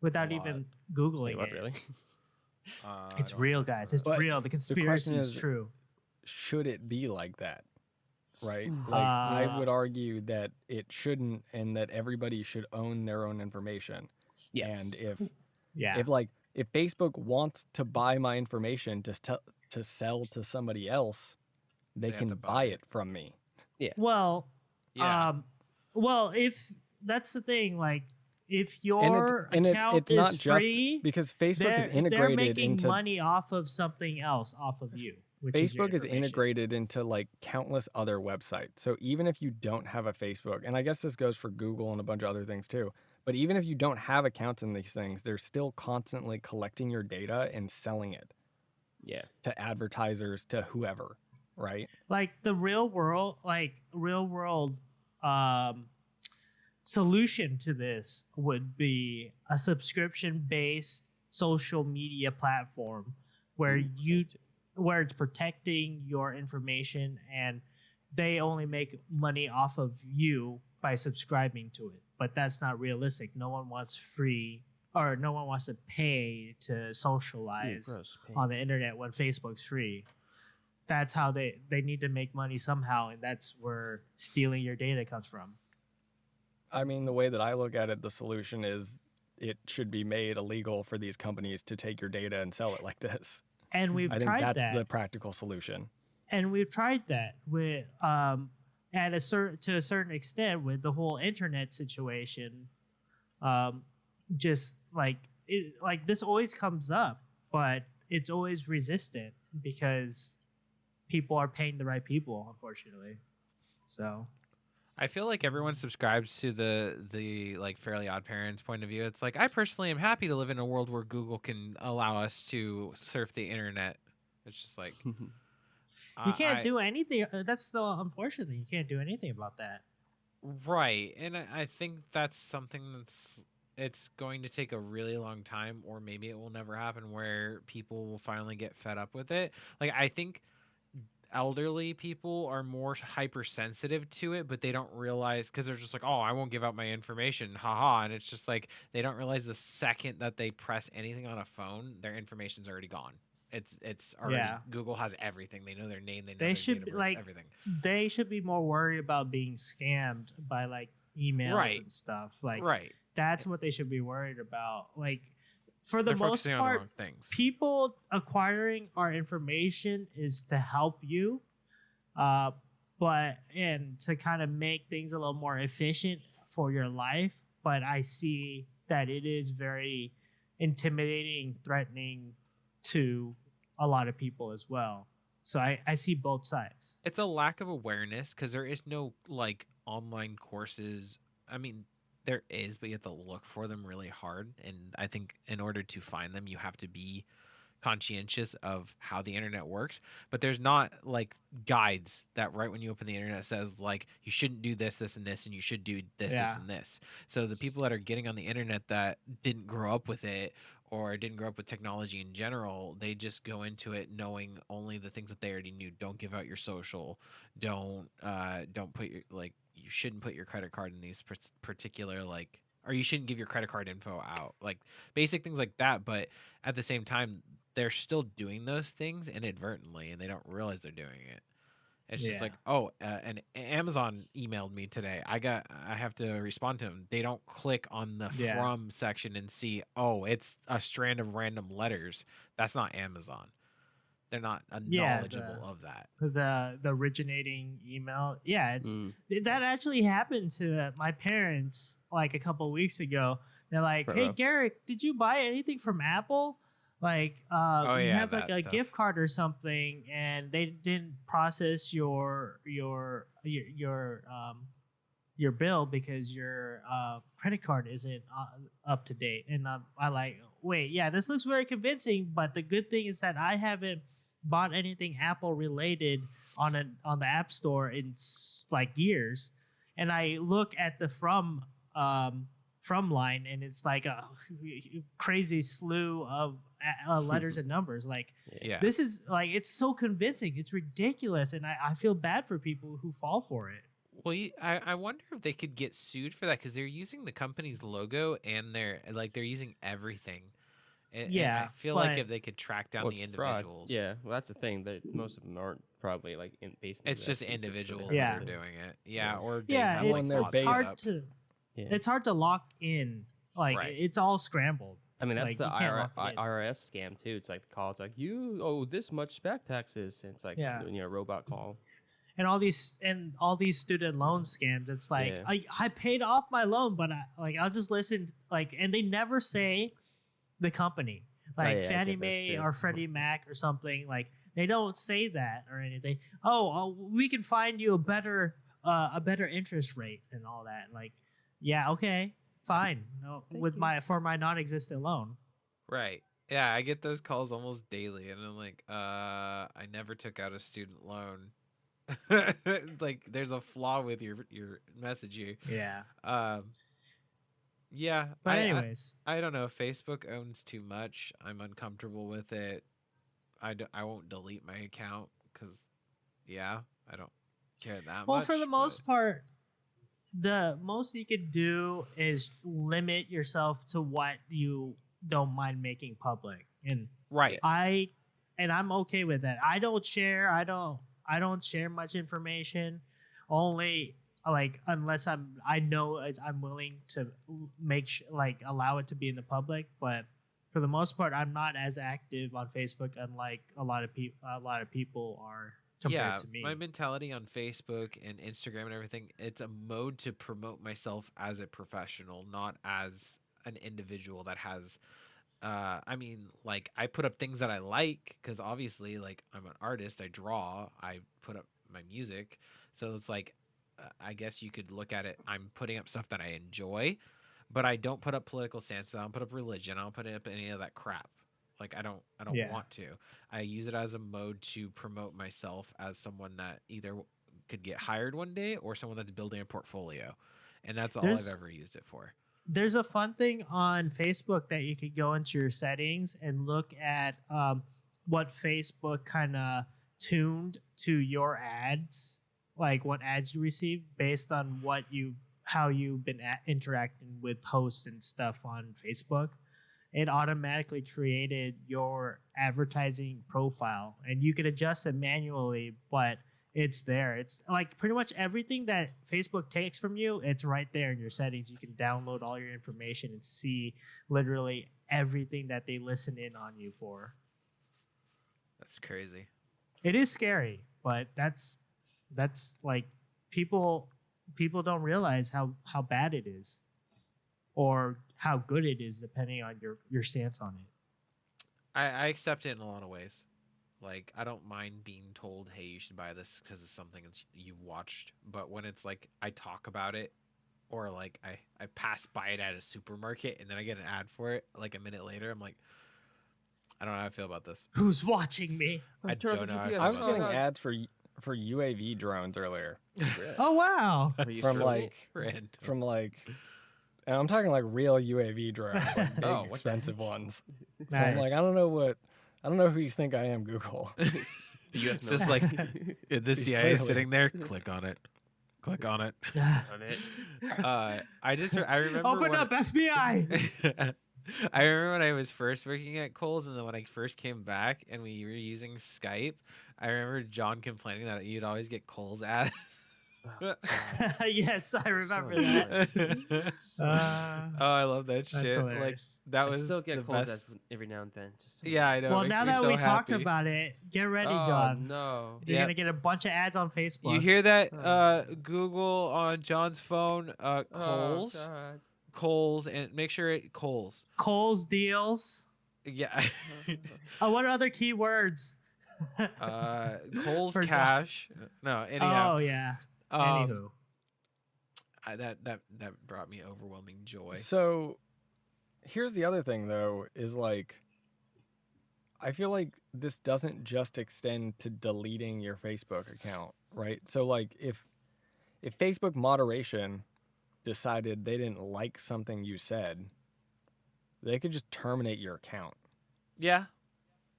without a lot. even Wait, googling what, it. really? I It's don't real, remember. guys. It's But real. The conspiracy is is- true. Should it be like that? right? Like I Uh, would argue that it shouldn't, and that everybody should own their own information. Yes. And yeah. if Facebook wants to buy my information to sell to somebody else, they They have can to buy buy it it. from me. Well, Yeah. well, if that's the thing, like if And your account it's not is just free, because Facebook is they're integrated making into money off of something else, off of you, which is your Facebook is information. integrated into like countless other websites. So even if you don't have a Facebook, and I guess this goes for Google and a bunch of other things too, but even if you don't have accounts in these things, they're still constantly collecting your data and selling it Yeah. to advertisers, to whoever, right? Like the real world, um, solution to this would be a subscription-based social media platform where where it's protecting your information and they only make money off of you by subscribing to it. But that's not realistic. No one wants free, or no one wants to pay to socialize gross. Pain. on the internet when Facebook's free. That's how they need to make money somehow, and that's where stealing your data comes from. I mean, the way that I look at it, the solution is it should be made illegal for these companies to take your data and sell it like this. And we've I think tried that's that. the practical solution. And we've tried that with at to a certain extent with the whole internet situation. Just like this always comes up, but it's always resistant because people are paying the right people, unfortunately. So I feel like everyone subscribes to the like Fairly Odd Parents point of view. It's like I personally am happy to live in a world where Google can allow us to surf the internet. It's just like you can't do anything. That's the unfortunate thing. You can't do anything about that. right, and I think that's something it's going to take a really long time, or maybe it will never happen, where people will finally get fed up with it. Like I think elderly people are more hypersensitive to it, but they don't realize, because they're just like, oh, I won't give out my information, haha. And it's just like they don't realize the second that they press anything on a phone, their information's already gone. It's already Google has everything. They know their name, they know their should date be of birth, like everything. They should be more worried about being scammed by like emails Right. and stuff. Like Right. that's what they should be worried about. Like for the They're most focusing on the part, wrong things. people acquiring our information is to help you, but and to kind of make things a little more efficient for your life. But I see that it is very intimidating, threatening to a lot of people as well. So I see both sides. It's a lack of awareness, because there is no like online courses. I mean, there is, but you have to look for them really hard. And I think in order to find them, you have to be conscientious of how the internet works. But there's not like guides that right when you open the internet says like you shouldn't do this, this, and this, and you should do this, this, and this. So the people that are getting on the internet that didn't grow up with it or didn't grow up with technology in general, they just go into it knowing only the things that they already knew. Don't give out your social. Don't put your you shouldn't put your credit card in these particular or you shouldn't give your credit card info out. Like basic things like that. But at the same time, they're still doing those things inadvertently, and they don't realize they're doing it. It's just like, oh, and Amazon emailed me today. I have to respond to them. They don't click on the from section and see, oh, it's a strand of random letters. That's not Amazon. They're not knowledgeable of that. The originating email. Yeah, it's that actually happened to my parents like a couple of weeks ago. They're like, "Hey, Garrick, did you buy anything from Apple? Like, you have like a gift card or something, and they didn't process your bill because your credit card isn't up to date." And I like, wait, yeah, this looks very convincing, but the good thing is that I haven't bought anything Apple related on the App Store in like years, and I look at the from line, and it's like a crazy slew of letters and numbers. Like, this is like, it's so convincing, it's ridiculous, and I feel bad for people who fall for it. Well, I wonder if they could get sued for that, because they're using the company's logo and they're using everything. And I feel like if they could track down the individuals. Fraud. Yeah, well, that's the thing. Most of them aren't probably like in based. It's just investors, individuals Yeah. that are doing it. Yeah, Yeah. or they Yeah, have Well, like and they're bots it's based- set hard up. to Yeah. it's hard to lock in. Like Right. it's all scrambled. I mean, that's like, the you can't lock it in. IRS scam too. It's like the call. It's like you owe this much back taxes. And it's like Yeah. robot call. And all these student loan scams. It's like Yeah. I paid off my loan, but I'll just listen and they never say the company Oh, like yeah, I Fannie get those Mae too. or Freddie Mac or something. Like they don't say that or anything. We can find you a better interest rate and all that. Like, yeah, okay, fine. No, Thank you. for my non-existent loan. Right. Yeah, I get those calls almost daily, and I'm like, I never took out a student loan. Like, there's a flaw with your message here. Yeah. Yeah. But anyways, I don't know. Facebook owns too much. I'm uncomfortable with it. I won't delete my account because, yeah, I don't care that well, much. for the but- most part, the most you could do is limit yourself to what you don't mind making public, and Right. I'm okay with that. I don't share much information, only like unless I'm willing to allow it to be in the public. But for the most part, I'm not as active on Facebook, unlike a lot of people are compared to me. My mentality on Facebook and Instagram and everything, it's a mode to promote myself as a professional, not as an individual that has I mean, like, I put up things that I like because obviously, like, I'm an artist, I draw, I put up my music, so it's like I guess you could look at it, I'm putting up stuff that I enjoy, but I don't put up political stances, I don't put up religion, I don't put up any of that crap. Like, I don't Yeah. want to. I use it as a mode to promote myself as someone that either could get hired one day or someone that's building a portfolio. And that's all There's- I've ever used it for. There's a fun thing on Facebook that you could go into your settings and look at what Facebook kind of tuned to your ads, like what ads you receive based on how you've been interacting with posts and stuff on Facebook. It automatically created your advertising profile, and you could adjust it manually, but it's there. It's like pretty much everything that Facebook takes from you, it's right there in your settings. You can download all your information and see literally everything that they listen in on you for. That's crazy. It is scary, but that's like people don't realize how bad it is or how good it is depending on your stance on it. I accept it in a lot of ways. Like, I don't mind being told, hey, you should buy this because it's something you watched. But when it's like I talk about it or like I pass by it at a supermarket and then I get an ad for it like a minute later, I'm like, I don't know how I feel about this. Who's watching me? I Turn off don't the know. How I GPS. feel I was about getting God. ads for UAV drones earlier Oh wow. Are you from still like Random. from like, and I'm talking like real UAV drones, like big Oh, what the expensive ones. So Nice. I'm like, I don't know who you think I am, Google. The US It's just like the CIA is sitting there. Click on it. Click on it. on it. I remember. Open when up, FBI. I remember when I was first working at Kohl's, and then when I first came back and we were using Skype, I remember John complaining that you'd always get Kohl's ads. Yes, I remember Oh, that. Oh, I love that That's shit. Like hilarious. that I was still get the calls best. every now and then. Just so Yeah, I know. it Well, makes now me that so we talked happy. about it, get ready, Oh, John. no. You're Yep. gonna get a bunch of ads on Facebook. You hear that? Oh. Google on John's phone. Kohl's, Oh, God. Kohl's, and make sure it Kohl's. Kohl's deals. Yeah. What other keywords? Kohl's For John. cash. No, anyhow. Oh yeah. um, Anywho. that brought me overwhelming joy. So here's the other thing though, is like I feel like this doesn't just extend to deleting your Facebook account, right? So like if Facebook moderation decided they didn't like something you said, they could just terminate your account Yeah.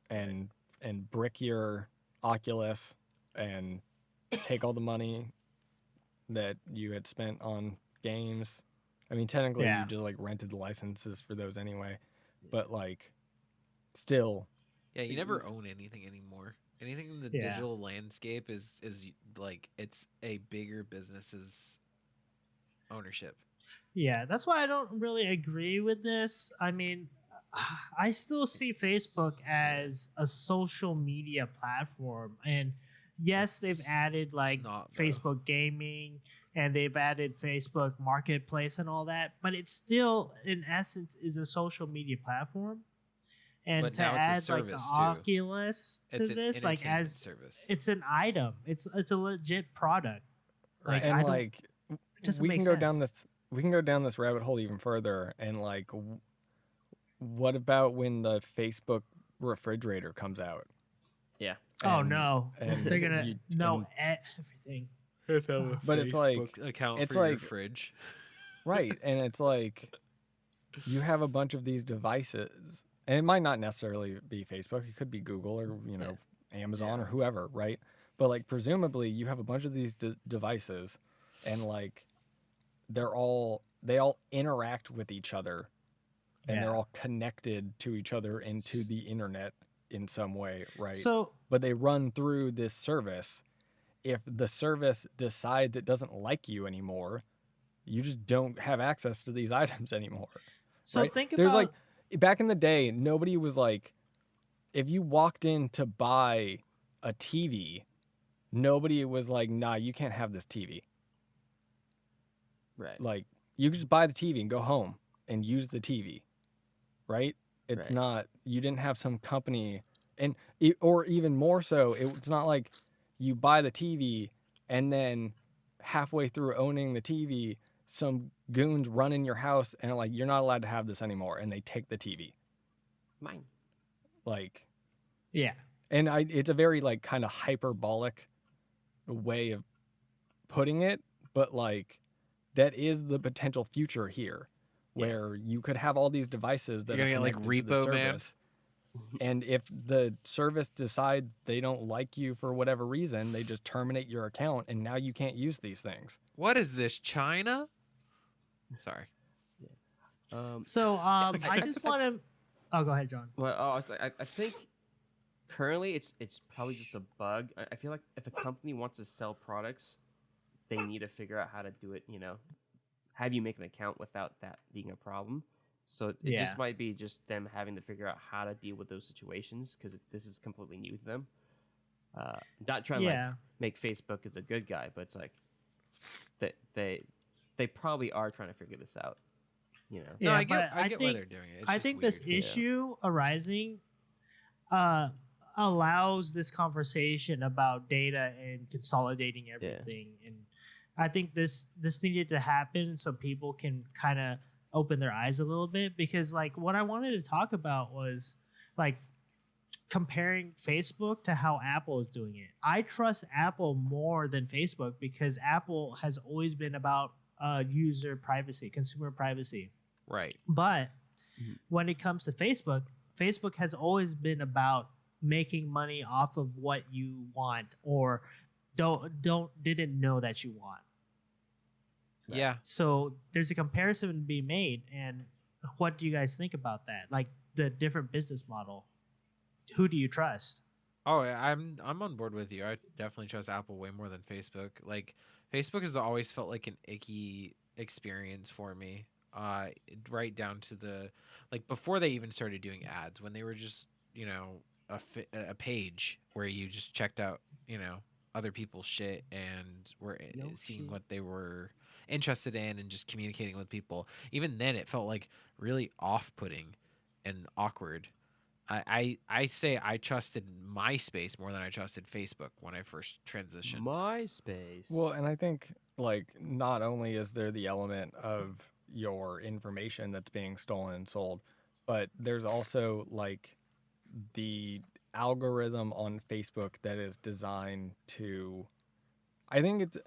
and brick your Oculus and take all the money that you had spent on games. I mean, technically Yeah. you just like rented the licenses for those anyway, but like still Yeah, you never own anything anymore. Anything in the Yeah. digital landscape is like it's a bigger business's ownership. Yeah, that's why I don't really agree with this. I mean, I still see Facebook as a social media platform. And yes, they've It's added like not, though. Facebook gaming and they've added Facebook Marketplace and all that, but it still, in essence, is a social media platform. And But to now it's a add like the service, too. Oculus to It's an this, like entertainment as service. it's an item, it's a legit product. Like, Right. And I don't- like it doesn't we make can go down sense. this we can go down this rabbit hole even further and like what about when the Facebook refrigerator comes out? Yeah. Oh And- no, and they're gonna you- know and- everything. But it's like account it's for your like- fridge. right, and it's like you have a bunch of these devices, and it might not necessarily be Facebook. It could be Google or Amazon or whoever, right? But like presumably you have a bunch of these devices, and like they all interact with each other, and Yeah. they're all connected to each other and to the internet in some way, right? So But they run through this service. If the service decides it doesn't like you anymore, you just don't have access to these items anymore. so right? think There's about like back in the day, nobody was like, if you walked in to buy a TV, nobody was like, nah, you can't have this TV. Right. Like you could just buy the TV and go home and use the TV, right? It's Right. not, you didn't have some company, and or even more so, it's not like you buy the TV and then halfway through owning the TV, some goons run in your house and are like, you're not allowed to have this anymore, and they take the TV. Mine. Like, yeah. and it's a very like kind of hyperbolic way of putting it, but like that is the potential future here, where you could have all these devices that You're are gonna get, like, connected to the Repo Man? service, and if the service decides they don't like you for whatever reason, they just terminate your account, and now you can't use these things. What is this, China? Sorry. So I just want to. Oh, go ahead, John. Well, I think currently it's probably just a bug. I feel like if a company wants to sell products, they need to figure out how to do it. Have you make an account without that being a problem? So it Yeah. just might be just them having to figure out how to deal with those situations because this is completely new to them. Not trying to like make Facebook as a good guy, but it's like they probably are trying to figure this out. No, Yeah, I get but I why think- they're doing it. It's I just think weird. this issue arising allows this conversation about data and consolidating everything, and I think this needed to happen so people can kind of open their eyes a little bit, because like what I wanted to talk about was like comparing Facebook to how Apple is doing it. I trust Apple more than Facebook because Apple has always been about user privacy, consumer privacy. Right. But Mhm. when it comes to Facebook, Facebook has always been about making money off of what you want or didn't know that you want. Yeah. So there's a comparison to be made, and what do you guys think about that? Like the different business model. Who do you trust? Oh, I'm on board with you. I definitely trust Apple way more than Facebook. Like Facebook has always felt like an icky experience for me. Right down to the like before they even started doing ads, when they were just a page where you just checked out other people's shit and were seeing what they were interested in and just communicating with people. Even then, it felt like really off-putting and awkward. I say I trusted MySpace more than I trusted Facebook when I first transitioned. MySpace. Well, and I think like not only is there the element of your information that's being stolen and sold, but there's also like the algorithm on Facebook that is designed to I think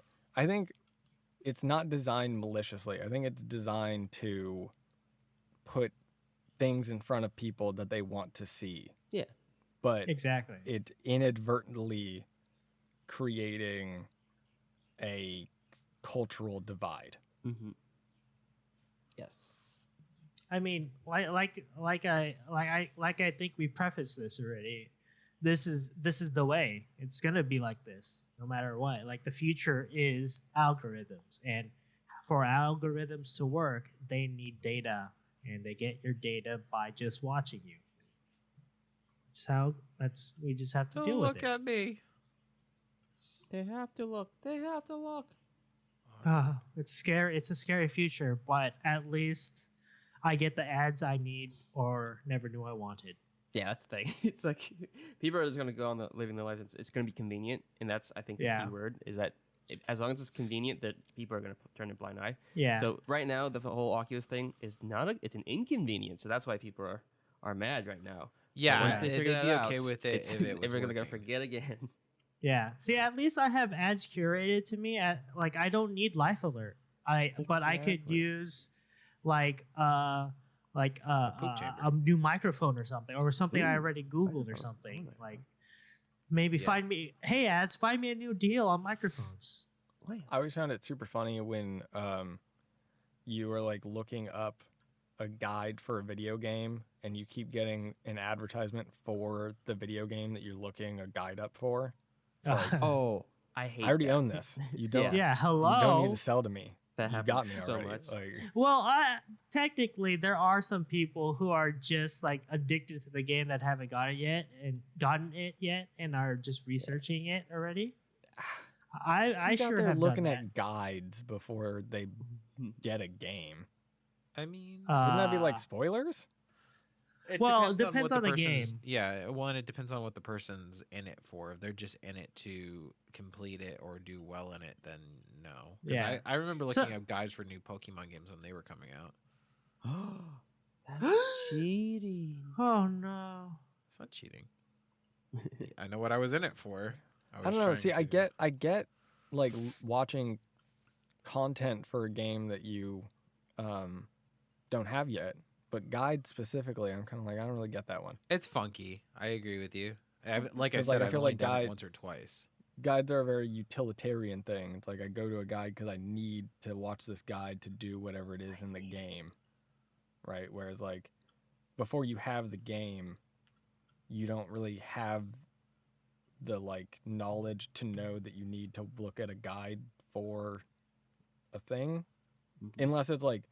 it's not designed maliciously. I think it's designed to put things in front of people that they want to see. Yeah. But Exactly. it inadvertently creating a cultural divide. Mm-hmm. Yes. I mean, like I think we prefaced this already. this is the way. It's gonna be like this, no matter what. Like the future is algorithms, and for algorithms to work, they need data, and they get your data by just watching you. We just have to Don't deal with look it. at me. They have to look. They have to look. It's scary. It's a scary future, but at least I get the ads I need or never knew I wanted. Yeah, that's the thing. It's like people are just gonna go on living their life. It's gonna be convenient, and that's I think the key word is that as long as it's convenient, that people are gonna turn a blind eye. Yeah. So right now, the whole Oculus thing is it's an inconvenience. So that's why people are mad right now. Yeah, Once they they'd figure be that okay out, with it if it was they're gonna go working. forget again. Yeah. See, at least I have ads curated to me. Like I don't need Life Alert. But I could Exactly. use like a poop chamber. a new microphone or something I Ooh, already Googled or microphone. something. Oh, Like maybe find me ads, find me a new deal on microphones. I always found it super funny when you were like looking up a guide for a video game and you keep getting an advertisement for the video game that you're looking a guide up for. It's like, Oh, I hate. I already that. own this. You don't. Yeah, hello. You don't need to sell to me. That You happens got me so already. much. Like, Well, technically, there are some people who are just like addicted to the game that haven't gotten it yet, and are just researching it already. I who's out sure there have looking done at guides before they get a game. I mean, that. Wouldn't that be like spoilers? it well, it depends depends what on the person's- game. Yeah, one, it depends on what the person's in it for. If they're just in it to complete it or do well in it, then no. 'Cause Yeah. I remember So- looking up guides for new Pokemon games when they were coming out. That's cheating. Oh no. It's not cheating. I know what I was in it for. I don't know. trying See, I to- get like watching content for a game that you don't have yet, but guides specifically, I'm kind of like, I don't really get that one. It's funky. I agree with you. Like I 'Cause, said, I I've feel only like done it guide- once or twice. Guides are a very utilitarian thing. It's like I go to a guide because I need to watch this guide to do whatever it is in the game, right? Whereas like before you have the game, you don't really have the like knowledge to know that you need to look at a guide for a thing, unless it's like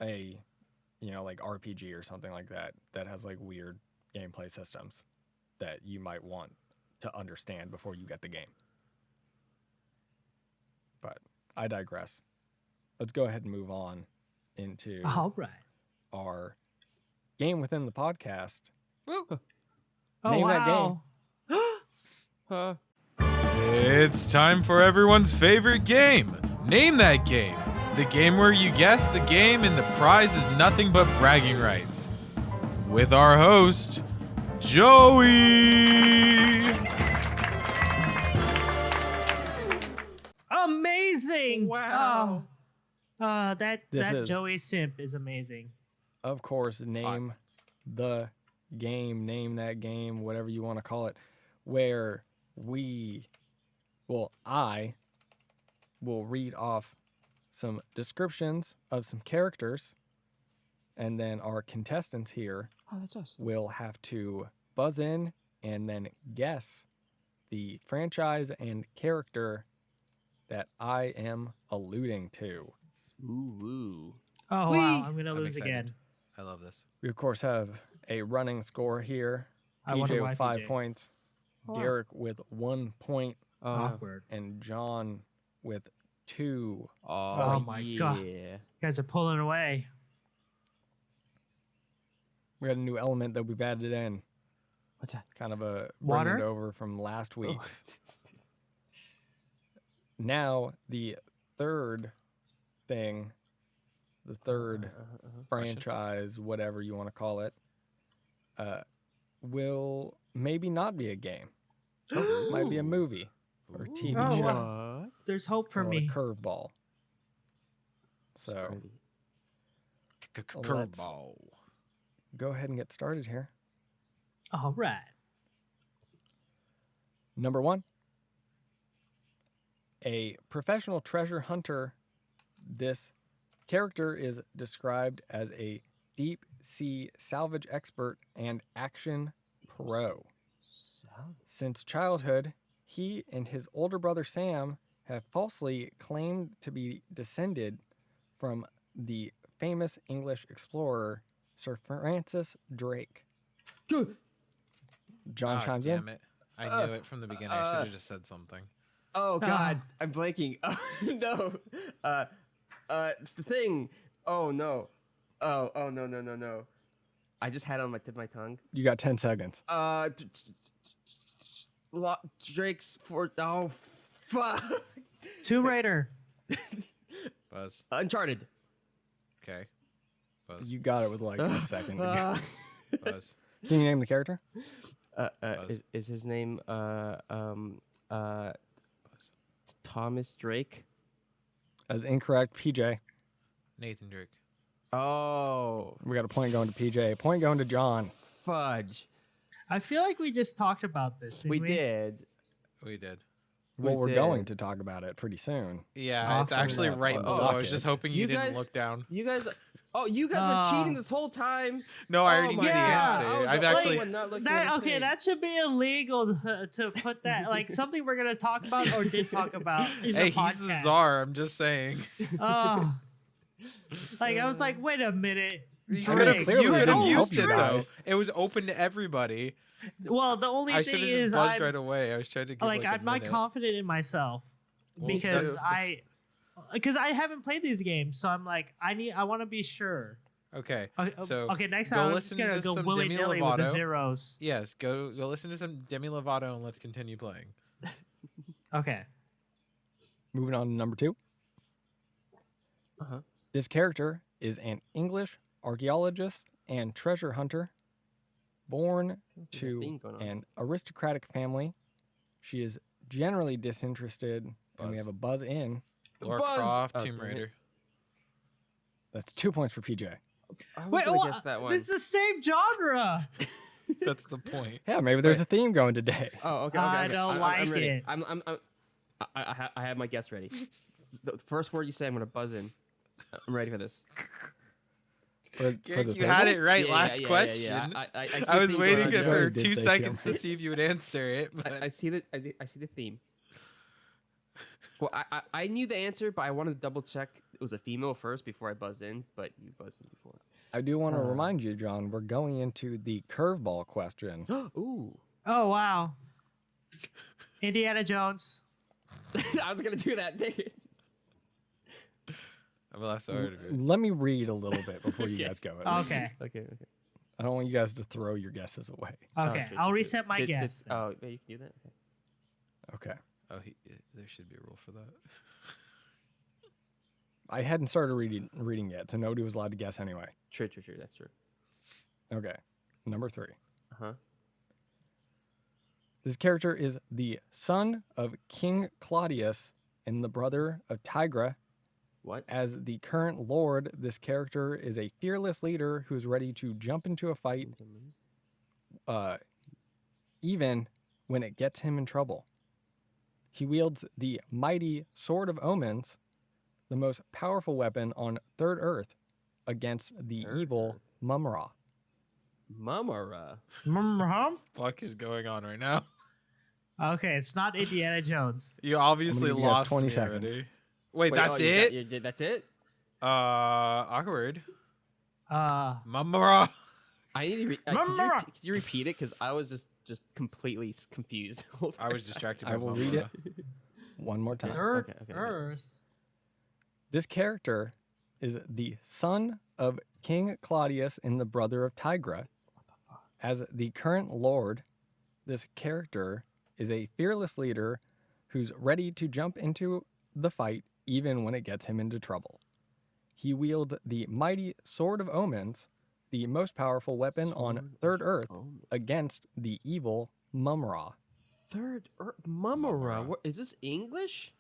a like RPG or something like that has like weird gameplay systems that you might want to understand before you get the game. But I digress. Let's go ahead and move on into All right. our game within the podcast. Woo. Oh Name that wow. It's time for everyone's favorite game. Name that game. The game where you guess the game and the prize is nothing but bragging rights. With our host, Joey. Amazing! Wow. That This is- Joey Simp is amazing. Of course, name the game, name that game, whatever you want to call it, where I will read off some descriptions of some characters, and then our contestants here Oh, that's us. will have to buzz in and then guess the franchise and character that I am alluding to. Ooh. Oh Whee! wow, I'm gonna I'm lose excited. again. I love this. We, of course, have a running score here. I wonder PJ why with 5 PJ. points, Wow. Derek with 1 point, Awkward. and John with 2. Oh, my God. yeah. You guys are pulling away. We got a new element that we've added in, What's that? kind of a Water? bringing it over from last Oh. week's. Now, the third thing, the third franchise, whatever you want to call it, will maybe not be a game. Might be a movie or a TV Oh, show. wow. What? There's hope for Call it a me. curveball. So let's- Curveball. go ahead and get started here. All right. Number 1, a professional treasure hunter. This character is described as a deep sea salvage expert and action pro. Since childhood, he and his older brother Sam have falsely claimed to be descended from the famous English explorer Sir Francis Drake. John chimes in. Damn it. I knew it from the beginning. I should have just said something. Oh God, I'm blanking. Oh no. It's the thing. Oh no. Oh no. I just had it on my tip of my tongue. You got 10 seconds. Drake's for fuck. Tomb Raider. Buzz. Uncharted. Okay. Buzz. You got it with like a second to go. Buzz. Can you name the character? Is his name Thomas Drake? As incorrect, PJ. Nathan Drake. Oh, We got a point going to PJ. Point going to John. fudge. I feel like we just talked about this. Didn't We we did. We did. Well, We we're going did. to talk about it pretty soon. Yeah, it's Awesome. actually right Oh, below. I was okay. just hoping you, You didn't guys- look down. You guys. Oh, you guys were cheating this whole time. No, I Oh already my knew the God. answer. I was I've the only actually. one not looking at That, the okay, thing. that should be illegal to put that like something we're gonna talk about or did talk about in Hey, the podcast. he's the czar. I'm just saying. Oh, like I was like, wait a minute. You I mean, could have Drake, clearly you it could have didn't help used you it though. guys. It was open to everybody. Well, the only I should thing have is just buzzed I'm right away. I was trying to give like like a I'm not minute. confident in myself Well, because that's- because I haven't played these games, so I'm like I want to be sure. Okay. Okay, So, okay, next go time I'm just listen gonna to go some willy Demi nilly with the Lovato. zeros. Yes, go listen to some Demi Lovato and let's continue playing. Okay. Moving on to number 2. Uh-huh. This character is an English archaeologist and treasure hunter born There's a to theme going on. an aristocratic family. She is generally disinterested, and we Buzz. have a buzz in. Laura Buzz! Croft, Oh, Tomb damn it. Raider. That's 2 points for PJ. I was Wait, gonna what? guess that one. This is the same genre. That's the point. Yeah, maybe there's a theme going today. Oh, okay. I okay. don't I'm like ready. it. I have my guess ready. The first word you say, I'm gonna buzz in. I'm ready for this. For the You had table? it right Yeah, last yeah, yeah, question. yeah. I see I the was theme waiting going on, Joey for did 2 say seconds Tim. to see if you would answer it. But I see the theme. Well, I knew the answer, but I wanted to double check it was a female first before I buzzed in. But you buzzed in before. I do want to remind you, John, we're going into the curveball question. Ooh, Oh wow. Indiana Jones. I was gonna do that. Dang it. I'm less sorry of it. Let me read a little bit before you Okay. guys go. Okay. Okay. I don't want you guys to throw your guesses away. Okay. sure, I'll sure. reset my guess. then. Oh, yeah, you can do that. Okay. Okay. Oh, there should be a rule for that. I hadn't started reading yet, so nobody was allowed to guess anyway. True. That's true. Okay. Number 3. Uh huh. This character is the son of King Claudius and the brother of Tigra. What? As the current lord, this character is a fearless leader who's ready to jump into a fight, even when it gets him in trouble. He wields the mighty Sword of Omens, the most powerful weapon on Third Earth, against the Third evil Mumra. Mamara. Fuck is going on right now? Okay, it's not Indiana Jones. You obviously give you guys lost 20 me seconds. already. Wait, that's you it? that's it. Awkward. Mamara. I need to. Mamara. Could you repeat it? Because I was just completely confused. I was distracted by I will read it Mamara. one more time. Earth. okay. Earth. This character is the son of King Claudius and the brother of Tigra. As the current lord, this character is a fearless leader who's ready to jump into the fight even when it gets him into trouble. He wields the mighty Sword of Omens, the most powerful weapon on Third Earth, against the evil Mumra. Third Mamara. Mamara. What is this English?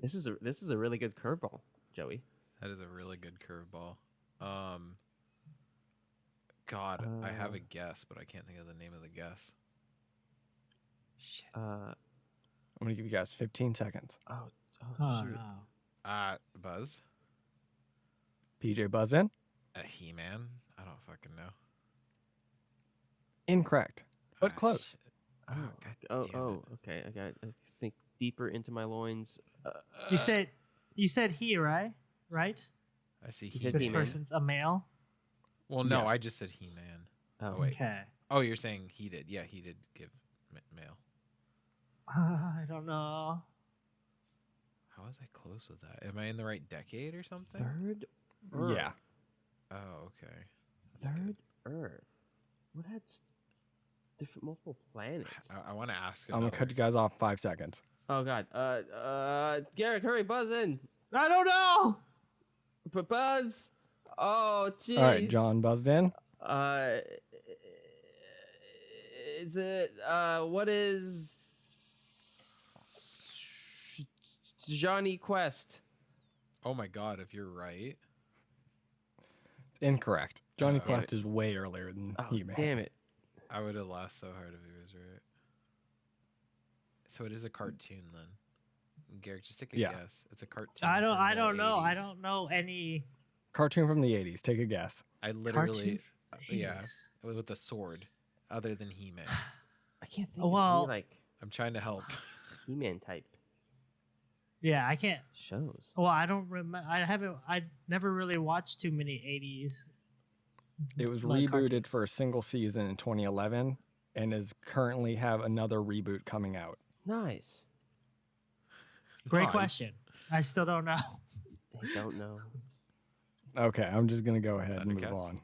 This is a really good curveball, Joey. That is a really good curveball. God, I have a guess, but I can't think of the name of the guess. Shit. I'm going to give you guys 15 seconds. Oh Oh shoot. no. Buzz? PJ buzz in. A He-Man? I don't fucking know. Incorrect, but Ah, close. shit. Oh, God Oh, damn oh, it. okay. I got to think deeper into my loins. You said he, right? Right? I see He He said This He-Man. person's a male. Well, no, Yes. I just said He-Man. Oh, wait. Okay. Oh, you're saying he did. Yeah, he did give male. I don't know. How was I close with that? Am I in the right decade or something? Third Earth. Yeah. Oh, okay. That's Third good. Earth. What had different multiple planets? I want to ask I'm gonna another. cut you guys off 5 seconds. Oh God. Garrick, hurry, buzz in. I don't know. Buzz. Oh, jeez. All right, John buzzed in. Is it what is Johnny Quest? Oh my God! If you're right, Incorrect. Johnny Oh. Quest is way earlier than Oh, He-Man. damn it. I would have laughed so hard if he was right. So it is a cartoon then. Garrick, just take a Yeah. guess. It's a cartoon. I don't. from I the don't know. I 80s. don't know any Cartoon from the 80s. Take a guess. I cartoon. literally, yeah, 80s. with a sword, other than He-Man. I can't think of Well- any like I'm trying to help. He-Man type Yeah, I can't. shows. Well, I don't remember. I haven't. I never really watched too many 80s. It was like rebooted for a cartoons. single season in 2011 and is currently have another reboot coming out. Nice. Great Nice. question. I still don't know. They don't know. Okay, I'm just gonna go ahead and move Thundercats? on.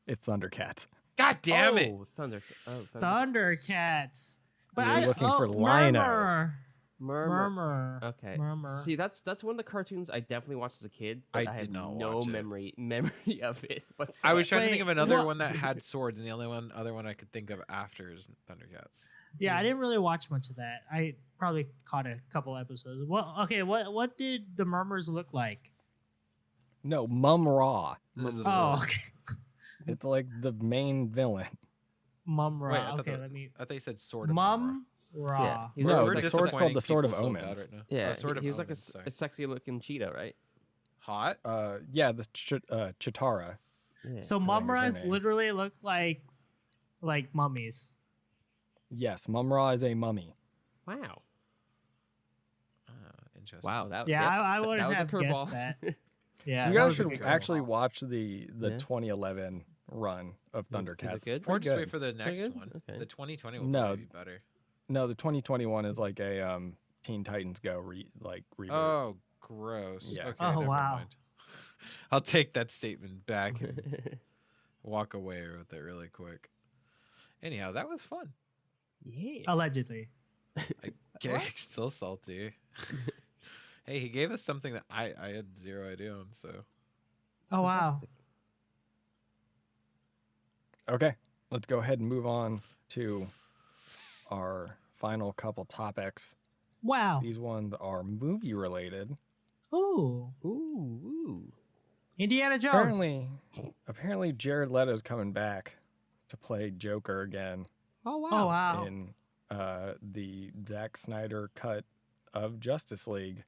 It's Thundercats. God damn it! Oh, Thunder. Oh, Thundercats. But You're I looking for Lino. Murmur. Okay. Murmur. See, that's one of the cartoons I definitely watched as a kid. But I I did have not no watch it. memory of it I whatsoever. was trying to think Wait, of another what- one that had swords, and the only other one I could think of after is Thundercats. Yeah, I didn't really watch much of that. I probably caught a couple episodes. What did the Murmurs look like? No, Mum Ra. This is a Oh, sword. okay. It's like the main villain. Mum Wait, I Ra. thought Okay, that- let me. I thought you said sword of Mum Ra. Yeah, he's No, We're the sword's disappointing called the Sword of people so bad Omens. right now. Yeah, Sword of he was like Omens, sorry. a sexy looking cheetah, right? Hot. Yeah, the Chitara. Yeah. So I think Mum is her Ras name. literally look like mummies. Yes, Mum Ra is a mummy. Wow. Interesting. Wow. That Yeah, yep, I that wouldn't was a have guessed curveball. that. Yeah, You that guys was a should good actually call. watch the Yeah. 2011 run of Is it Thundercats. good? Or Pretty just wait good. for the next good? one. Okay. The 2020 will No. probably be better. No, the 2021 is like a Teen Titans Go reboot. Oh, gross. Yeah. Okay, Oh, never wow. mind. I'll take that statement back and walk away with it really quick. Anyhow, that was fun. Yeah. Allegedly. Garrick's still salty. Hey, he gave us something that I had zero idea on, so Oh wow. Fantastic. Okay, let's go ahead and move on to our final couple topics. Wow. These ones are movie related. Ooh. Ooh. Indiana Jones. Apparently Jared Leto's coming back to play Joker again Oh wow. Oh wow. in the Zack Snyder cut of Justice League.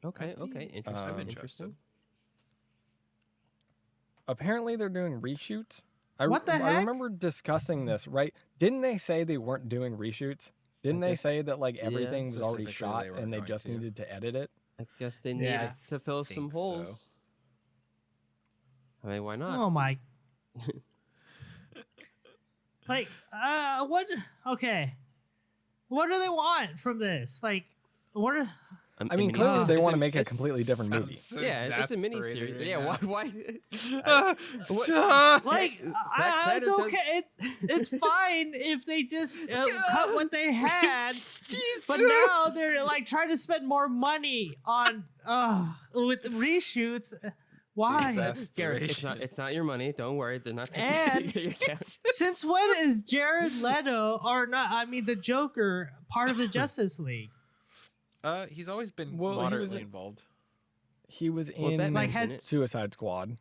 Okay. I'd Okay. be- Interesting. I'm interesting. interested. Apparently they're doing reshoots. What the I heck? remember discussing this, right? Didn't they say they weren't doing reshoots? Didn't they guess- say that like yeah, everything was already specifically shot they and weren't they going just to. needed to edit it? I guess they needed Yeah. to fill some think so. holes. I mean, why not? Oh my. Like, what? Okay. What do they want from this? Like, what? I mean, clearly it's- they it's want a- to make a it's- completely different movie. Sounds so Yeah, it's a mini exasperating series. right Yeah. now. Why? Like, Zack Snyder it's does- okay. It's fine if they just cut what they had. But now they're like trying to spend more money on with reshoots. Why? Garrett, it's Desperation. not your money. Don't worry. They're not And- taking your account. Since when is Jared Leto or not? I mean, the Joker part of the Justice League? He's always been Well, he was moderately in- involved. He was Well, in Batman's Like, in has- it. Suicide Squad,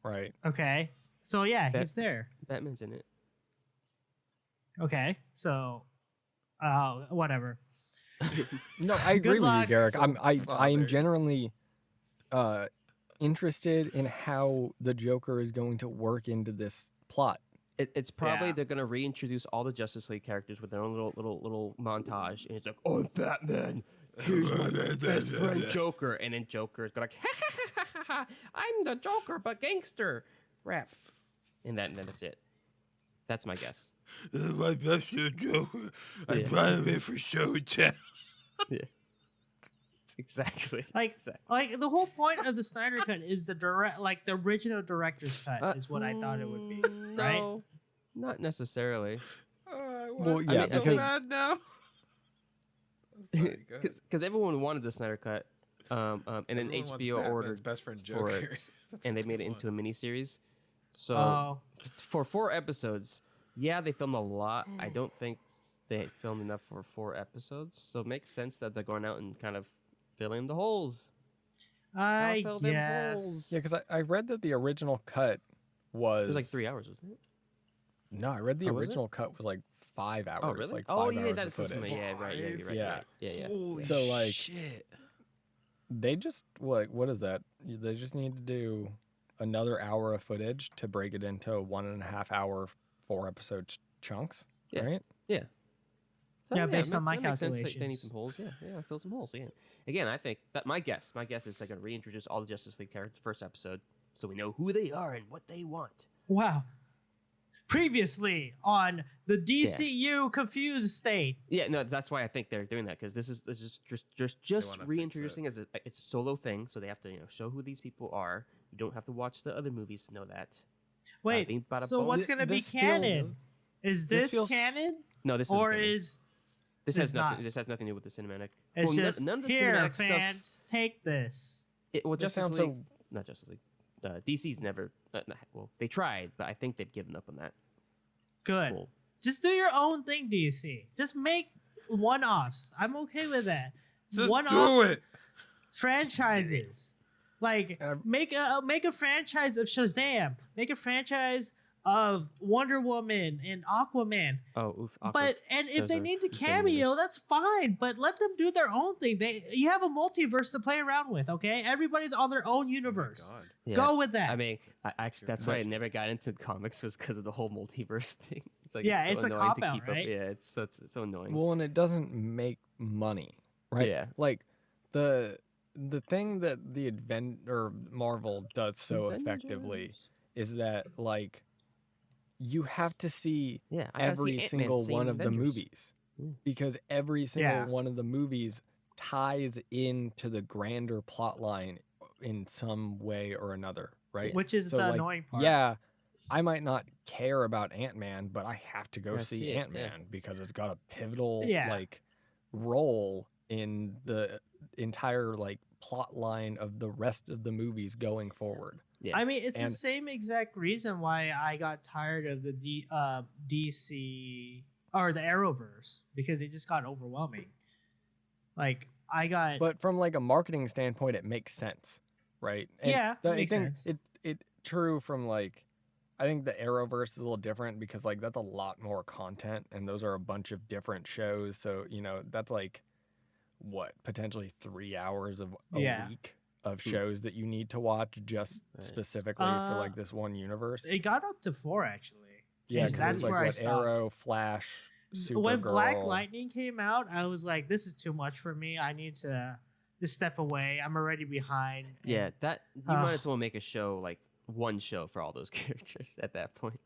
right? Okay, so yeah, Bat- he's there. Batman's in it. Okay, so whatever. No, I agree with you, luck. Derek. I am Father. generally interested in how the Joker is going to work into this plot It's probably Yeah. they're gonna reintroduce all the Justice League characters with their own little montage, and it's like, "Oh, Batman, here's my best friend Joker," and then Joker is like, "Ha ha ha ha ha! I'm the Joker, but gangster rap," and then that's it. That's my guess. My best friend Joker. I'm trying to for show and tell. Yeah, exactly. Like, Exactly. like the whole point of the Snyder cut is the the original director's cut is what I thought it would be, right? No, not necessarily. Well, yeah, so because bad now. I'm sorry, go ahead. Because everyone wanted the Snyder cut, and then Everyone wants HBO Batman's ordered best friend for Joker. it, That's and they what made it want. into a miniseries. So Oh, for 4 episodes, yeah, they filmed a lot. I don't think they filmed enough for 4 episodes, so it makes sense that they're going out and kind of filling the holes. I fill them guess. holes. yeah, because I read that the original cut was It was like 3 hours, wasn't it? No, I read the Oh, was it? original cut was like 5 hours. Oh, really? Like 5 Oh, yeah, hours of that's footage. yeah, right. Yeah, you're right. Yeah. Right. Yeah. Holy So, like- shit. They just what is that? They just need to do another hour of footage to break it into 1.5 hour 4 episode chunks, Yeah. right? So, Yeah, based on my that makes sense. They need calculations. some holes. Yeah, fill some holes. Yeah. Again, I think that my guess is they're gonna reintroduce all the Justice League characters first episode, so we know who they are and what they want. Wow. Previously on the DCU confused state. Yeah, no, that's why I think they're doing that because this is just wanna fix reintroducing as it's a solo thing, so they have to show who these people are. You don't have to watch the other movies to know that. Wait, bing, bada, so boom. what's going to be This feels- canon? Is this this feels- canon? No, this Or isn't canon. is this it's has nothing. not? This has nothing to do with the cinematic. it's well, just none of the here, cinematic stuff. fans, take this? Well, This Justice sounds League, so not Justice League. DC's never. Well, they tried, but I think they've given up on that. Good. Cool. Just do your own thing, DC. Just make one-offs. I'm okay with that. Just One-off do it. franchises. Like And make a franchise of Shazam. Make a franchise of Wonder Woman and Aquaman. Oh, oof. Awkward. But and if Those they are need to the same cameo, universe. that's fine. But let them do their own thing. You have a multiverse to play around with. Okay, everybody's on their own universe. God. Yeah. Go with that. I mean, I actually, that's why I Right. never got into comics was because of the whole multiverse thing. It's like Yeah, so it's a annoying to cop-out, keep up. right? Yeah, it's so annoying. well, and it doesn't make money, right? Yeah. Like the thing that the Marvel does so effectively Avengers. is that like you have to see Yeah, I gotta see every Ant-Man single same one of the Avengers. movies Mm. because every single Yeah. one of the movies ties into the grander plot line in some way or another, right? Which is So, the like, annoying part. Yeah, I might not care about Ant-Man, but I have to go Gotta see see it, yeah. Ant-Man because it's got a pivotal Yeah. like role in the entire like plot line of the rest of the movies going forward. Yeah. I mean, it's the And- same exact reason why I got tired of the DC or the Arrowverse because it just got overwhelming. Like I got But from like a marketing standpoint, it makes sense, right? Yeah, I makes think sense. it true from like I think the Arrowverse is a little different because like that's a lot more content and those are a bunch of different shows. So, that's like what, potentially 3 hours of a Yeah. week of shows that you need to watch just Right. specifically for Uh, like this one universe. it got up to 4 actually. Yeah, and because that's there's like where I what, stopped. Arrow, Flash, Supergirl. When Black Lightning came out, I was like, "This is too much for me. I need to just step away. I'm already behind." And- Yeah, that you Ah. might as well make a show like one show for all those characters at that point.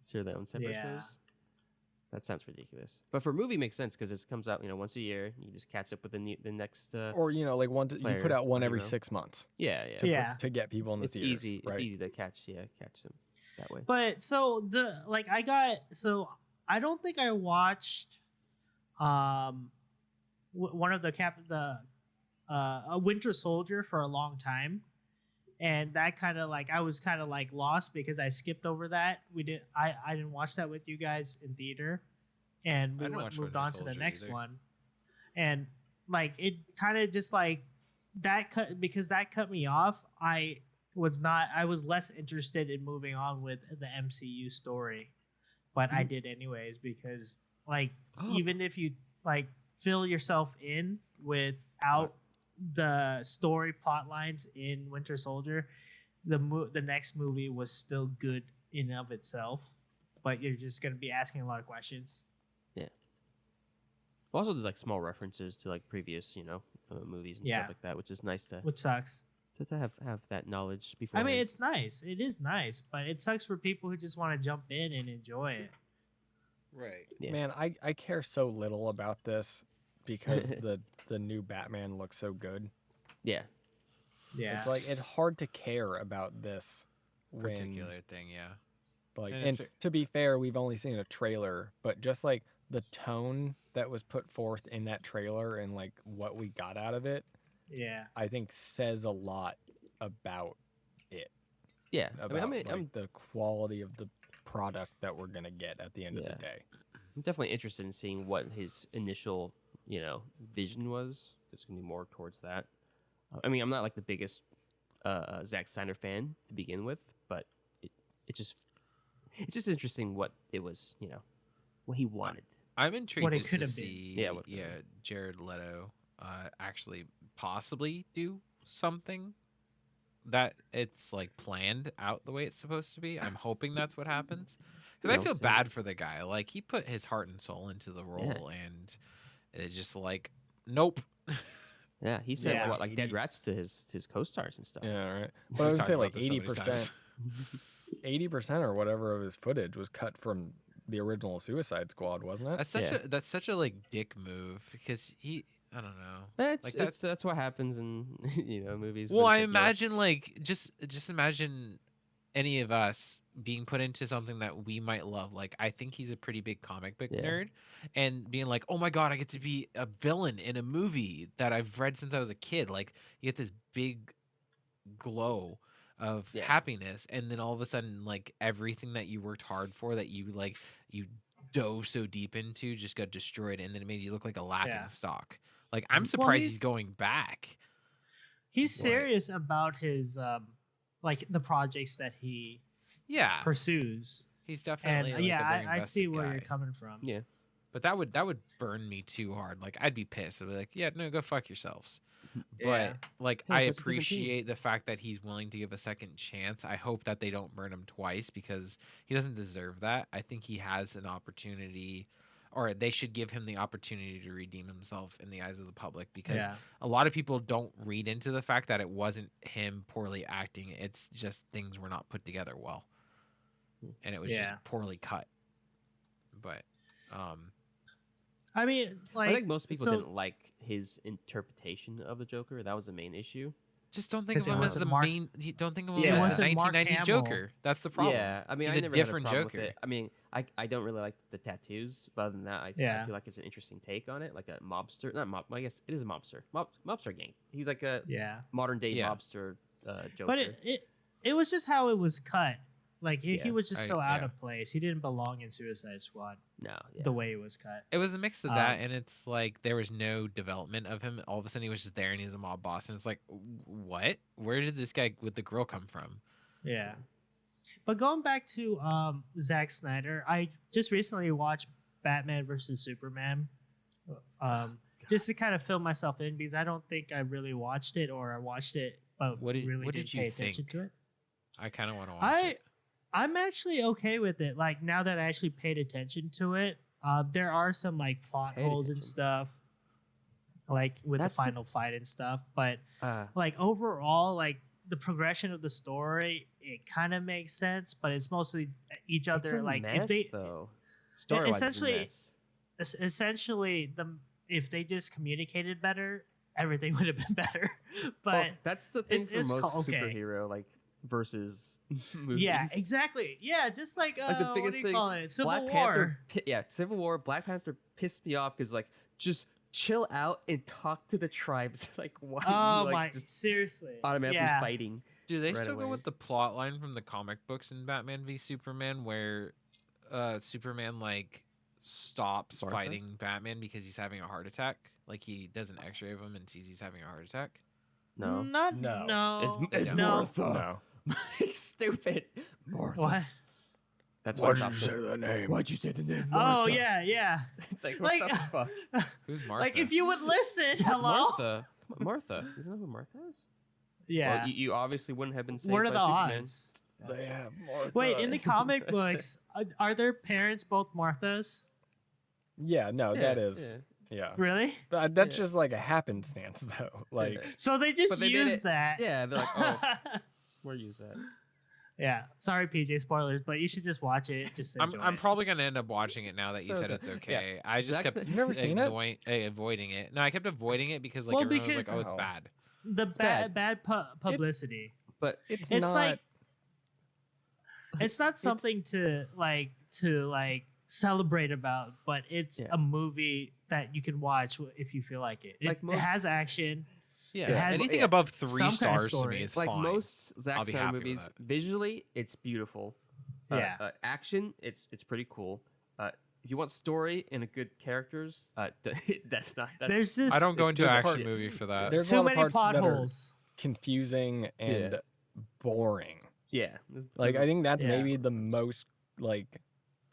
Instead of their own separate Yeah. shows. That sounds ridiculous. But for a movie, it makes sense because it comes out once a year. You just catch up with the next. or like one you player, put out one every hero. 6 months Yeah. to, Yeah. to get people in the It's theaters, easy. right? It's easy to catch them that way. But so I don't think I watched one of a Winter Soldier for a long time, and that kind of like I was kind of like lost because I skipped over that. I didn't watch that with you guys in theater, and we I didn't watch moved Winter on to the Soldier next either. one, and like it kind of just like that cut me off. I was less interested in moving on with the MCU story, but I did anyways because like even if you like fill yourself in without the story plot lines in Winter Soldier, the next movie was still good in and of itself. but you're just gonna be asking a lot of questions. Also, there's like small references to like previous, movies and Yeah. stuff like that, which is nice to Which sucks. have that knowledge before. I mean, it's nice. It is nice, but it sucks for people who just want to jump in and enjoy it. Right. Yeah. Man, I care so little about this because the new Batman looks so good. yeah. Yeah. It's like it's hard to care about this when, Particular thing, yeah. like, And and it's to be fair, we've only seen a trailer, but just like the tone that was put forth in that trailer and like what we got out of it, yeah. I think says a lot about it. Yeah. About I'm like the quality of the product that we're gonna get at the end of Yeah. the day. definitely interested in seeing what his initial, vision was. It's gonna be more towards that. I mean, I'm not like the biggest Zack Snyder fan to begin with, but it's just interesting what it was, what he wanted. I'm intrigued What it just could to have been. see Yeah, Jared Leto actually possibly do something that it's like planned out the way it's supposed to be. I'm hoping that's what happens. Because I We'll feel see. bad for the guy. Like he put his heart and soul into the role and it's just like nope. Yeah, he said Yeah. like dead rats to his co-stars and stuff. Yeah, right. We've But I would talked say about like this so many times. 80% or whatever of his footage was cut from the original Suicide Squad, wasn't it? That's such a like dick move because I don't know. That's what happens in movies. Well, but I it's like, imagine like just imagine any of us being put into something that we might love. Like I think he's a pretty big comic book Yeah. nerd, and being like, oh my god, I get to be a villain in a movie that I've read since I was a kid. Like you get this big glow of Yeah. happiness, and then all of a sudden, like everything that you worked hard for, that you dove so deep into, just got destroyed, and then it made you look like a laughing Yeah. stock. Like I'm surprised he's he's- going back. He's Right. serious about his like the projects that he Yeah, pursues. he's And definitely like, a very I see invested where guy. you're coming from. Yeah. But that would burn me too hard. Like I'd be pissed. I'd be like, yeah, no, go fuck yourselves. Yeah. But like Yeah, I it's a different team. appreciate the fact that he's willing to give a second chance. I hope that they don't burn him twice because he doesn't deserve that. I think he has an opportunity, or they should give him the opportunity to redeem himself in the eyes of the public, because Yeah. a lot of people don't read into the fact that it wasn't him poorly acting. It's just things were not put together well. And it was Yeah. just poorly cut. But I mean, it's like I think most people so- didn't like his interpretation of the Joker. That was the main issue. just don't think of 'Cause it him as wasn't the Mark- main. Don't think of him Yeah. It as the wasn't Mark 1990s Hamill. Joker. That's the problem. Yeah, I mean, He's I a never different had a problem Joker. with it. I mean, I don't really like the tattoos, but other than that, I Yeah. feel like it's an interesting take on it, like a mobster. Not mob. I guess it is a mobster. Mobster gang. He's like a yeah. modern day Yeah. mobster Joker. But it was just how it was cut. Like he Yeah. was just so out yeah. of place. He didn't belong in Suicide Squad no, yeah. the way it was cut. It was a mix of that, Um, and it's like there was no development of him. All of a sudden, he was just there, and he's a mob boss, and it's like, what? Where did this guy with the girl come from? Yeah. But going back to Zack Snyder, I just recently watched Batman versus Superman. Just to kind of fill myself in because I don't think I really watched it, or I watched it but What did- really what didn't did you pay attention think? to it. I kind of want to watch it. I'm actually okay with it. Like now that I actually paid attention to it, there are some like plot Paid holes and attention. stuff, like with That's the the- final fight and stuff. But Uh, like overall, like the progression of the story, it kind of makes sense. But it's mostly each it's other. a Like mess, if they though. Story-wise, essentially- it's a mess. essentially if they just communicated better, everything would have been better. But Well, that's the thing for it's most okay. superhero like versus movies. yeah, exactly. Yeah, just like Like the what biggest do you thing, call it? Civil Black War. Panther. Civil War. Black Panther pissed me off because like just chill out and talk to the tribes. Like why? Oh are you, like, my! just Seriously. automatically yeah. fighting. Do they right still go away. with the plot line from the comic books in Batman v Superman, where Superman like stops Martha? fighting Batman because he's having a heart attack? Like he does an X-ray of him and sees he's having a heart attack. No, Not No. no. It's no. Martha. it's stupid. Martha. What? That's what stops it. the name? Why'd you say the name? Oh Martha? yeah, yeah. It's like what Like- the fuck? Who's Martha? Like if you would listen, hello. Martha. Come on, Martha. You know who Martha is? Yeah. Well, you obviously wouldn't have been saved what are by the Superman. odds? They have Martha. Wait, in the comic books, are their parents both Marthas? Yeah, no, that is. Yeah. Really? But that's Yeah. just like a happenstance, though. Like, So they just But they made use it- that. Yeah, they're like, oh, we'll use that. Yeah. Sorry, PJ, spoilers, but you should just watch it. Just enjoy I'm it. probably gonna end up watching it now that you So said good. it's okay. I just Zack, kept you've never seen it? avoiding it. No, I kept avoiding it because like Well, everyone was because- like, "Oh, it's Oh. bad." the bad. bad publicity. But it's It's not. like it's not something to celebrate about, but it's Yeah. a movie that you can watch if you feel like it. It, Like it has most- action. Yeah, It has- anything yeah, above some 3 kind of stars to story. me is like fine. most I'll Zack be Snyder happy with movies, that. visually it's beautiful. Yeah. Action, it's pretty cool. If you want story and a good characters, that's not. That's, There's just I don't go into an there's a action part- movie for that. There's a too lot of many parts plot that are holes. confusing and Yeah. boring. yeah. Like, I think that's Yeah. maybe the most like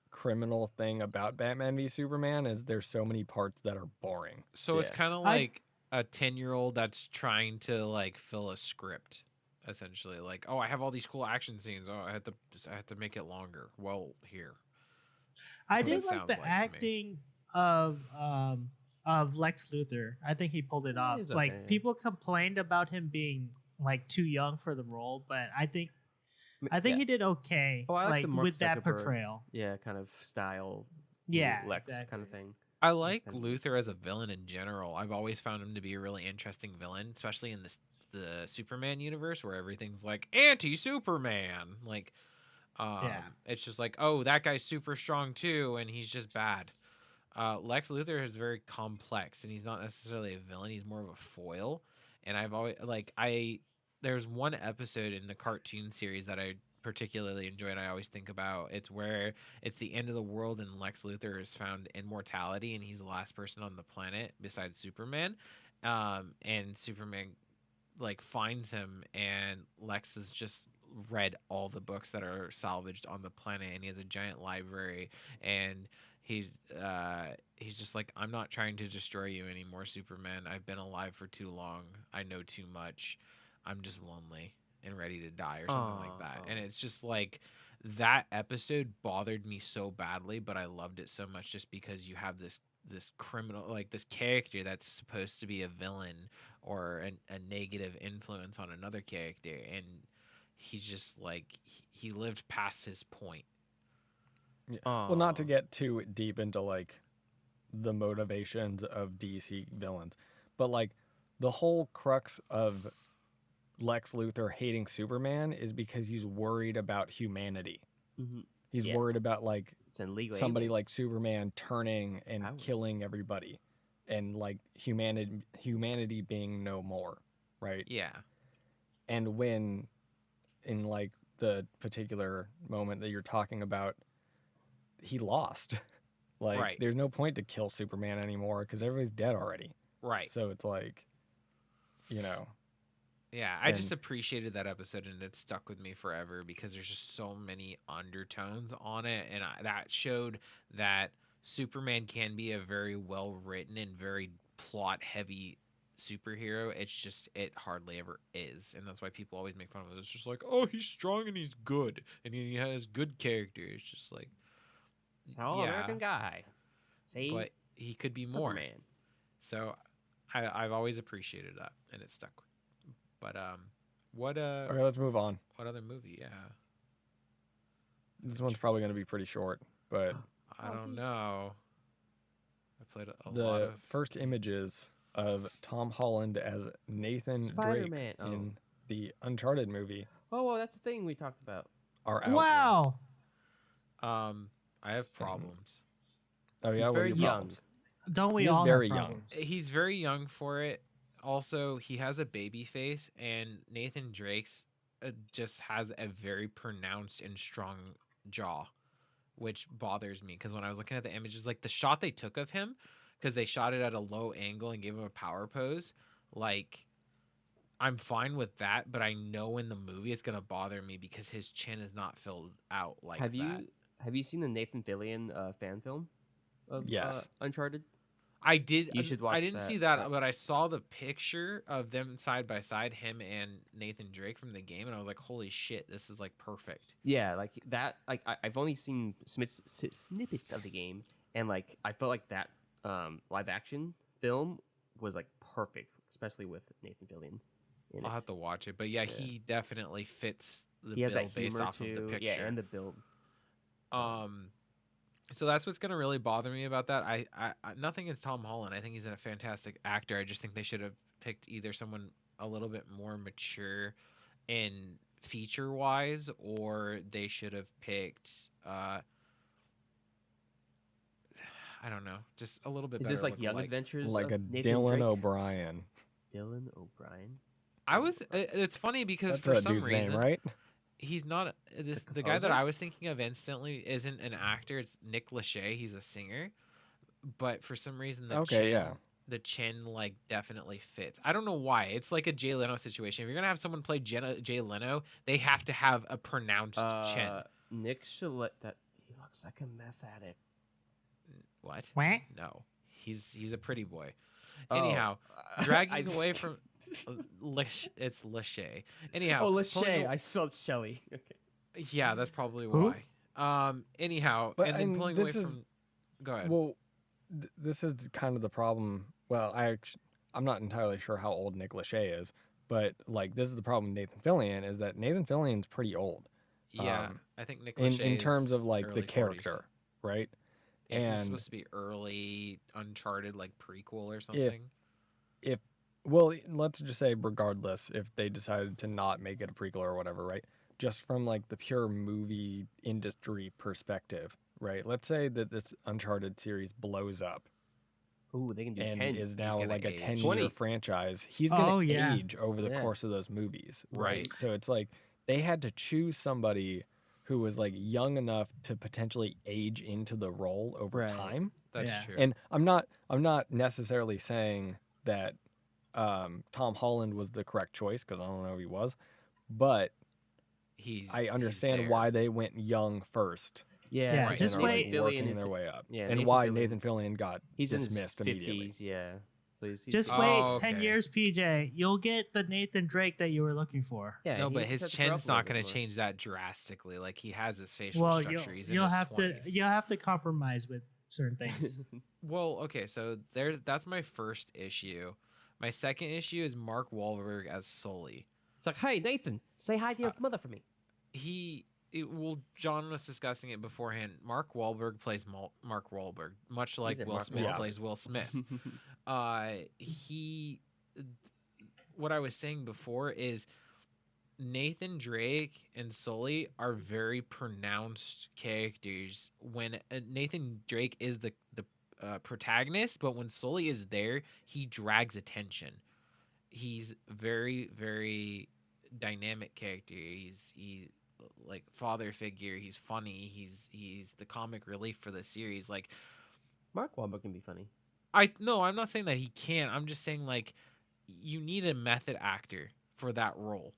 criminal thing about Batman v Superman is there's so many parts that are boring. So it's Yeah. kind of I- like a 10-year-old that's trying to like fill a script, essentially. Like, oh, I have all these cool action scenes. Oh, I have to make it longer. Well, here. I That's what did it like sounds the like to me. acting of Lex Luthor. I think he pulled it Yeah, off. he's Like okay, yeah. people complained about him being like too young for the role, but I think he did okay. Oh, I like like the Mark with that Zuckerberg. portrayal. Yeah, kind of style. Yeah, Lex exactly. kind of thing. I like Depends. Luthor as a villain in general. I've always found him to be a really interesting villain, especially in the Superman universe where everything's like anti-Superman. Like, it's just like, oh, that guy's super strong too, and he's just bad. Lex Luthor is very complex, and he's not necessarily a villain. He's more of a foil. And I've always there's one episode in the cartoon series that I particularly enjoy and I always think about. It's where it's the end of the world and Lex Luthor has found immortality and he's the last person on the planet besides Superman. And Superman like finds him and Lex has just read all the books that are salvaged on the planet and he has a giant library and he's just like, I'm not trying to destroy you anymore, Superman. I've been alive for too long. I know too much. I'm just lonely and ready to die or something like that. And it's just like that episode bothered me so badly, but I loved it so much just because you have this criminal, like this character that's supposed to be a villain or a negative influence on another character, and he just like he lived past his point. Well, not to get too deep into like the motivations of DC villains, but like the whole crux of Lex Luthor hating Superman is because he's worried about humanity. Mhm. He's Yeah. worried about like It's illegal. somebody like Superman turning and Powers. killing everybody and like humanity being no more, right? Yeah. And when in like the particular moment that you're talking about, he lost. Like Right. there's no point to kill Superman anymore because everybody's dead already. Right. So it's like, you know, Yeah, I just And- appreciated that episode, and it stuck with me forever because there's just so many undertones on it, and that showed that Superman can be a very well written and very plot heavy superhero. It's just it hardly ever is, and that's why people always make fun of it. It's just like, oh, he's strong and he's good, and he has good character. It's just like, All American guy. See, but he could be more. Superman. So I've always appreciated that, and it stuck. But what okay, let's move on. what other movie? Yeah. This one's probably going to be pretty short, but I don't know. I played a lot the of first images of Tom Holland as Nathan Spider-Man. Drake in the Uncharted movie Oh, well, that's the thing we talked about. are out. Wow. I have problems. Oh yeah, He's what are very your young. problems? Don't we He is all very have young. problems? He's very young for it. Also, he has a baby face, and Nathan Drake's just has a very pronounced and strong jaw, which bothers me because when I was looking at the images, like the shot they took of him, because they shot it at a low angle and gave him a power pose, like I'm fine with that, but I know in the movie it's gonna bother me because his chin is not filled out like have that. you seen the Nathan Fillion fan film of Yes. Uncharted? I did. You should I watch didn't that. see that, but I saw the picture of them side by side, him and Nathan Drake from the game, and I was like, "Holy shit, this is like perfect." Yeah, like that. Like I've only seen snippets of the game, and like I felt like that live action film was like perfect, especially with Nathan Fillion. In I'll it. have to watch it, but yeah, he definitely fits the He has bill that based humor off too. of the picture. Yeah, and the build. So that's what's gonna really bother me about that. I nothing against Tom Holland. I think he's a fantastic actor. I just think they should have picked either someone a little bit more mature in feature wise, or they should have picked I don't know, just a little bit Is better. this like Young lookalike. Adventures? Like a of Nathan Dylan Drake? O'Brien. Dylan O'Brien. I was. It's funny because That's for that some dude's reason, name, right? he's not the guy that composer? I was thinking of instantly isn't an actor. It's Nick Lachey. He's a singer, but for some reason the chin like definitely fits. I don't know why. It's like a Jay Leno situation. If you're gonna have someone play Jay Leno, they have to have a pronounced chin. Nick Shillette. That he looks like a meth addict. What? Wah. No, he's a pretty boy. Oh, Anyhow, I dragging just- away from it's Lachey. Anyhow, Oh, pulling Lachey. a- I spelled Shelley. Okay. Yeah, that's probably Who? why. Anyhow, But- and then and pulling away this from. is- Go ahead. Well, this is kind of the problem. Well, I'm not entirely sure how old Nick Lachey is, but like this is the problem with Nathan Fillion is that Nathan Fillion's pretty old Yeah, I think Nick in Lachey terms is of like the early 40s. character, right? Yeah, 'cause it's and supposed to be early Uncharted, like prequel or something. Well, let's just say regardless if they decided to not make it a prequel or whatever, right? Just from like the pure movie industry perspective, right? Let's say that this Uncharted series blows up Ooh, they can do and 10. is now gonna like a age. 10-year 20. franchise. He's going to Oh, yeah. age over the Yeah. course of those movies, right? Right. So it's like they had to choose somebody who was like young enough to potentially age into the role over Right. time. That's Yeah. true. And I'm not necessarily saying that Tom Holland was the correct choice because I don't know if he was, but I understand there. why they went young first. Yeah, Right. just and are, wait. like, working their way up, yeah, and Nathan why Fillion- Nathan Fillion got He's in his dismissed immediately. 50s, yeah. So he's Just Oh, wait 10 okay. years, PJ. You'll get the Nathan Drake that you were looking for. yeah, No, he but just his has to grow up chin's a little not going bit to more. change that drastically. Like he has his facial Well, structure. He's in you'll his have 20s. to you'll have to compromise with certain things. Well, okay, so that's my first issue. My second issue is Mark Wahlberg as Sully. It's like, hey, Nathan, say hi to your mother for me. John was discussing it beforehand. Mark Wahlberg plays Mark Wahlberg, much like He's a Will Mark Smith Wahlberg. plays Will Smith. What I was saying before is Nathan Drake and Sully are very pronounced characters. When Nathan Drake is the protagonist, but when Sully is there, he drags attention. He's very, very dynamic character. He's like father figure. He's funny. He's the comic relief for the series. Like Mark Wahlberg can be funny. I'm not saying that he can't. I'm just saying like you need a method actor for that role.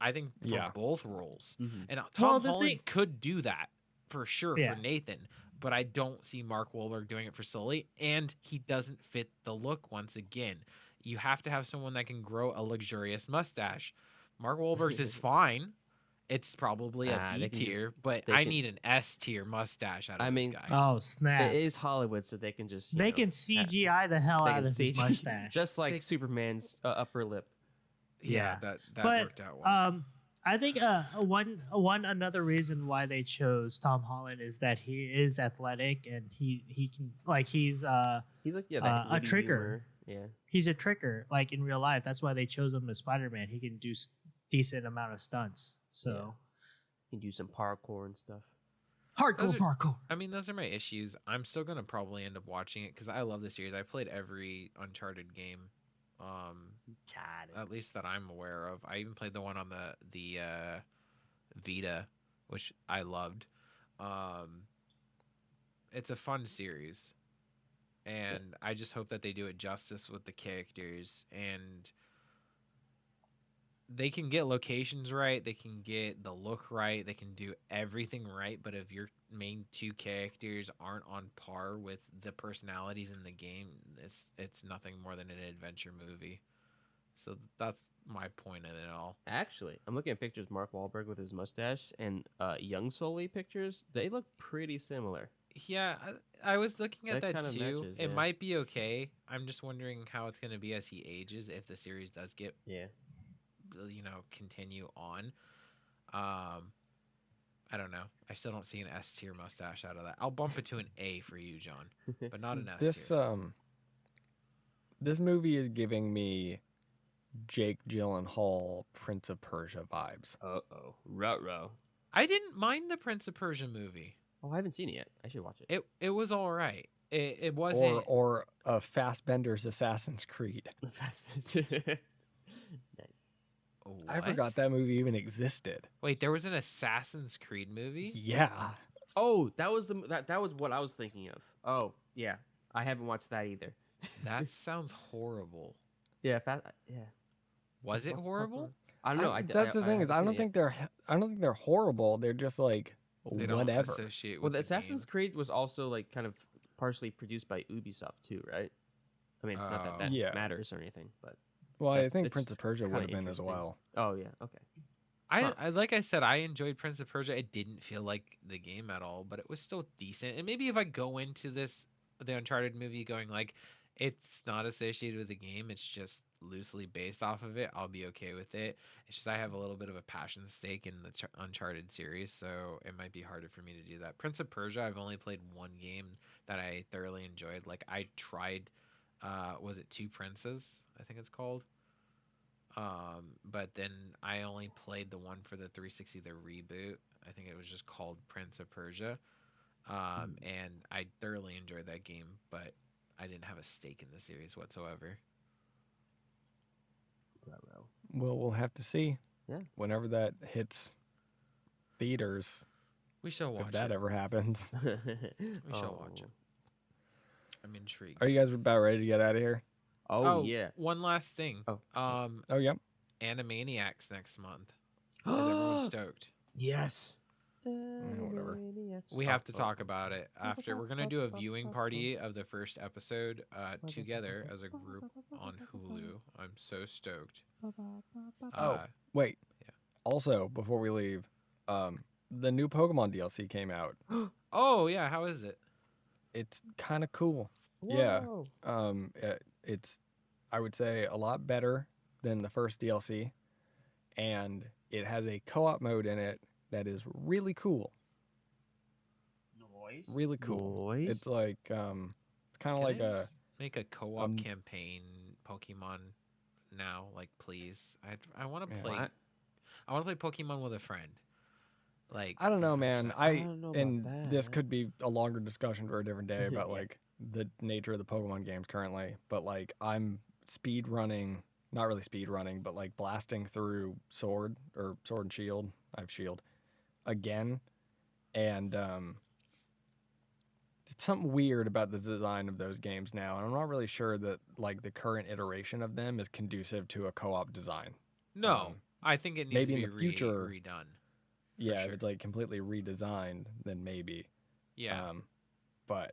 I think for Yeah. both roles. Mhm. And Well, Tom the Holland thing- could do that for sure Yeah. for Nathan, but I don't see Mark Wahlberg doing it for Sully, and he doesn't fit the look once again. You have to have someone that can grow a luxurious mustache. Mark Wahlberg's is fine. It's probably a Ah, B they can just- tier, but they I can- need an S tier mustache out of I this mean, guy. Oh snap! It is Hollywood, so they can just They can CGI the hell out of his mustache. just like They- Superman's upper lip. yeah, yeah. that But, worked out well. I think one another reason why they chose Tom Holland is that he is athletic and he can like He's like that a witty trigger. humor. Yeah, he's a tricker like in real life. That's why they chose him as Spider-Man. He can do decent amount of stunts. So you can do some parkour and stuff. hardcore Those are- parkour. I mean, those are my issues. I'm still gonna probably end up watching it because I love the series. I played every Uncharted game, at least that I'm aware of. I even played the one on the Vita, which I loved. It's a fun series, and I just hope that they do it justice with the characters and they can get locations right, they can get the look right, they can do everything right, but if your main two characters aren't on par with the personalities in the game, it's nothing more than an adventure movie. So that's my point of it all. Actually, I'm looking at pictures of Mark Wahlberg with his mustache and Young Sully pictures. They look pretty similar. Yeah, I was looking at That that kinda too. matches, It yeah. might be okay. I'm just wondering how it's going to be as he ages if the series does get, Yeah. continue on. I don't know. I still don't see an S tier mustache out of that. I'll bump it to an A for you, John, but not an S This tier. this movie is giving me Jake Gyllenhaal Prince of Persia vibes. Uh-oh. Ruh-roh. I didn't mind the Prince of Persia movie. Oh, I haven't seen it yet. I should watch it. It was all right. It wasn't. Or a Fassbender's Assassin's Creed. Nice. I What? forgot that movie even existed. Wait, there was an Assassin's Creed movie? Yeah. Oh, that was that was what I was thinking of. Oh, yeah. I haven't watched that either. That sounds horrible. Yeah, yeah. Was it What's horrible? I don't know. That's the thing is I don't think they're horrible. They're just like They don't whatever. associate Well, with the Assassin's game. Creed was also like kind of partially produced by Ubisoft too, right? I mean, not that that Yeah. matters or anything, but Well, I That's- think it's Prince of Persia would kinda have been as interesting. well. oh yeah, okay. I like I said, I enjoyed Prince of Persia. It didn't feel like the game at all, but it was still decent. And maybe if I go into the Uncharted movie going like it's not associated with the game, it's just loosely based off of it, I'll be okay with it. It's just I have a little bit of a passion stake in the Uncharted series, so it might be harder for me to do that. Prince of Persia, I've only played one game that I thoroughly enjoyed. Like I tried, was it Two Princes? I think it's called. But then I only played the one for the 360, the reboot. I think it was just called Prince of Persia. And I thoroughly enjoyed that game, but I didn't have a stake in the series whatsoever. Well, we'll have to see. Yeah. Whenever that hits theaters, We shall watch if that it. ever happens. We shall watch it. I'm intrigued. Are you guys about ready to get out of here? Oh, yeah. One last thing. Oh. Oh, yep. Animaniacs next month. Is everyone stoked? Yes. whatever. We have to talk about it after. We're gonna do a viewing party of the first episode together as a group on Hulu. I'm so stoked. Wait. Yeah. Also, before we leave, the new Pokemon DLC came out. Oh yeah, how is it? It's kind of cool. Yeah. It's, I would say, a lot better than the first DLC, and it has a co-op mode in it that is really cool. Noise. Really cool. Noise? It's like it's kind of Can like they a just make a co-op campaign Pokemon now, like please. I want to Yeah. play. What? I want to play Pokemon with a friend. Like I don't know, man. 100%. I don't know about And this that. could be a longer discussion for a different day about Yeah. like the nature of the Pokemon games currently. But like I'm speed running, not really speed running, but like blasting through Sword and Shield. I have Shield again, and it's something weird about the design of those games now, and I'm not really sure that like the current iteration of them is conducive to a co-op design. No, I think it needs maybe to in be the future- redone. Yeah, sure. if it's like completely redesigned, then maybe. Yeah. But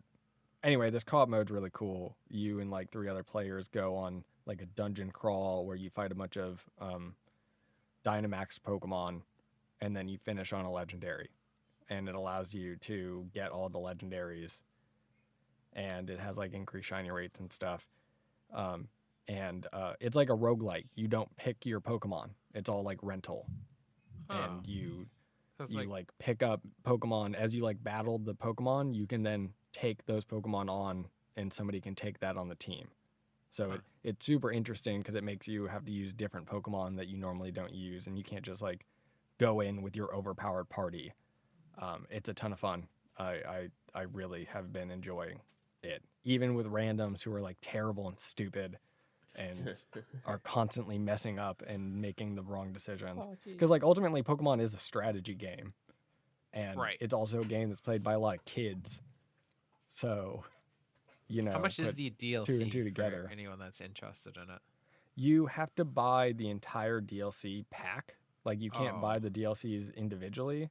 anyway, this co-op mode's really cool. You and like 3 other players go on like a dungeon crawl where you fight a bunch of Dynamax Pokemon, and then you finish on a legendary. And it allows you to get all the legendaries, and it has like increased shiny rates and stuff. It's like a roguelike. You don't pick your Pokemon. It's all like rental. Huh. And you So it's like pick up Pokemon as you like battle the Pokemon. You can then take those Pokemon on, and somebody can take that on the team. So Huh. it's super interesting because it makes you have to use different Pokemon that you normally don't use, and you can't just like go in with your overpowered party. It's a ton of fun. I really have been enjoying it, even with randoms who are like terrible and stupid and are constantly messing up and making the wrong decisions. Because like ultimately, Pokemon is a strategy game, and Right. it's also a game that's played by a lot of kids. So, you know, how much is put the DLC 2 and 2 for together. anyone that's interested in it? you have to buy the entire DLC pack. Like you can't buy Oh. the DLCs individually.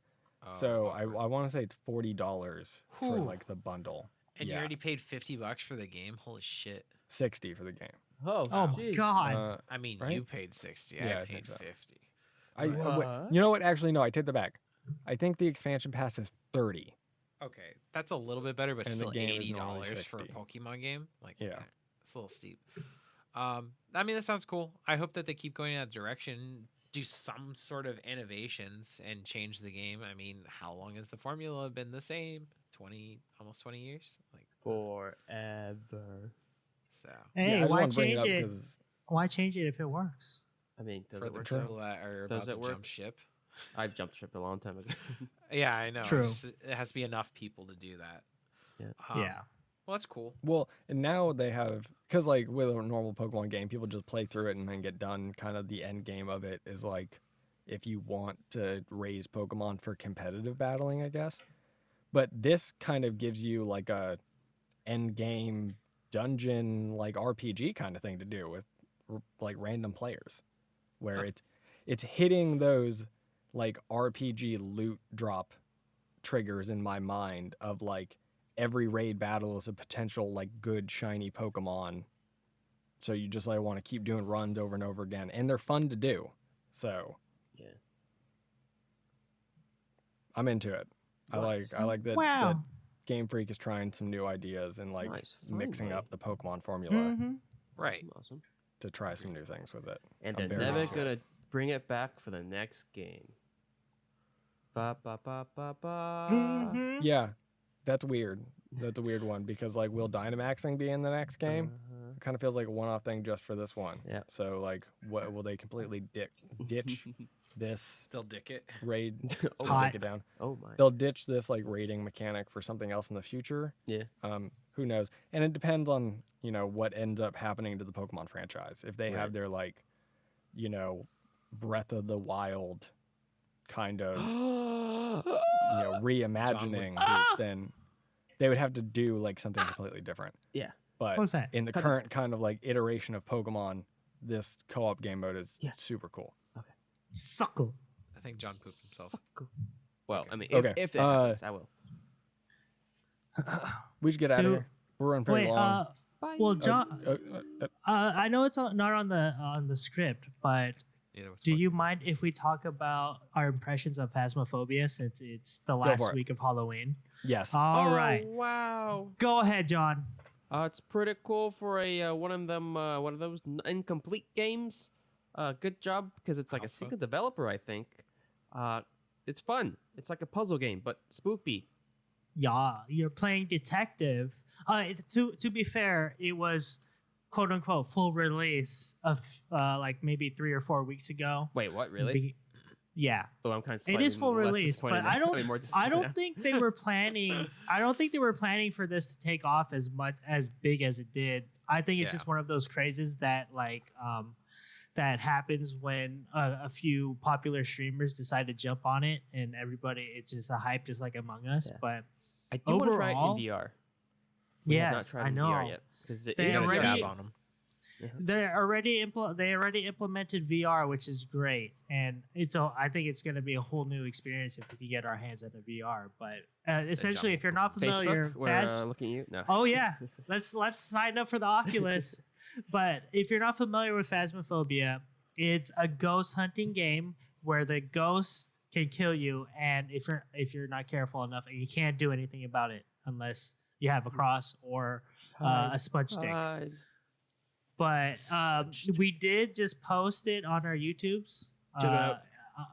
So I want to say it's $40 for Whew. like the bundle. And you yeah, already paid $50 for the game. Holy shit! 60 for the game. Oh, Oh my jeez. god. I mean, Right? you paid 60. Yeah, I I think paid so. 50. What? You know what? Actually, no. I take that back. I think the expansion pass is 30. Okay, that's a little bit better, but And the still game is $80 normally for a 60. Pokemon game. Like, Yeah. it's a little steep. I mean, that sounds cool. I hope that they keep going in that direction. Do some sort of innovations and change the game. I mean, how long has the formula been the same? 20, almost 20 years. Like, Forever. so Hey, I just why wanna bring change it? 'cause Why change it if it works? I mean, does for it the work? True. people that are Does about to it work? jump ship. I've jumped ship a long time ago. Yeah, I know. True. It has to be enough people to do that. Yeah. Yeah. Well, that's cool. Well, and now they have, because like with a normal Pokemon game, people just play through it and then get done. Kind of the end game of it is like if you want to raise Pokemon for competitive battling, I guess. But this kind of gives you like a end game dungeon like RPG kind of thing to do with like random players, where it's hitting those like RPG loot drop triggers in my mind of like every raid battle is a potential like good shiny Pokemon. So you just like want to keep doing runs over and over again, and they're fun to do. So Yeah. I'm into it. I like that, Wow. that Game Freak is trying some new ideas and like Nice, mixing finally. up the Pokemon formula Mm-hmm. Right. Awesome. to try some new things with it. And I'm they're very never into it. gonna bring it back for the next game. Ba ba ba ba ba. Mm-hmm. Yeah, that's weird. That's a weird one because like will Dynamaxing be in the next game? Uh-huh. It kind of feels like a one-off thing just for this one. Yeah. So like, what will they completely ditch this They'll dick it. raid? Oh They'll my. take it down. Oh my. They'll ditch this like raiding mechanic for something else in the future. Yeah. Who knows? And it depends on what ends up happening to the Pokemon franchise. If they Right. have their like, Breath of the Wild kind of reimagining, then they would have to do like something completely different. Yeah. But What's that? in the Cut it. current kind of like iteration of Pokemon, this co-op game mode is Yeah. super cool. Suckle. I think John pooped himself. Well, Okay. I mean, Okay. if that happens, I will. We should get out of Dude, here. We're running pretty Wait, long. Bye. well, John, Uh, I know it's not on the script, but Neither was do Pokemon. you mind if we talk about our impressions of Phasmophobia since it's the for last it. week of Halloween? yes. All right, Wow. go ahead, John. It's pretty cool for a one of those incomplete games. Good job because it's like a Alpha. single developer, I think. It's fun. It's like a puzzle game, but spoopy. Yeah, you're playing detective. To be fair, it was quote unquote full release of like maybe 3 or 4 weeks ago. Wait, what? Really? Yeah. Oh, I'm kind of. It is full release, but I don't think they were planning. I don't think they were planning for this to take off as big as it did. I think it's Yeah. just one of those crazes that that happens when a few popular streamers decide to jump on it, and it's just a hype, just like Among Us. Yeah. but I do want to try it overall- in VR. We have not yes, tried I it in know. VR yet, 'cause it They is You in gotta already- dab on them. They already implemented VR, which is great, and I think it's going to be a whole new experience if we can get our hands on a VR. But essentially, if you're not familiar, Facebook, we're looking at you. No. Oh yeah, let's sign up for the Oculus. But if you're not familiar with Phasmophobia, it's a ghost hunting game where the ghosts can kill you, and if you're not careful enough, you can't do anything about it unless you have a cross or a smudge stick. But we did just post it on our YouTubes. Check it out.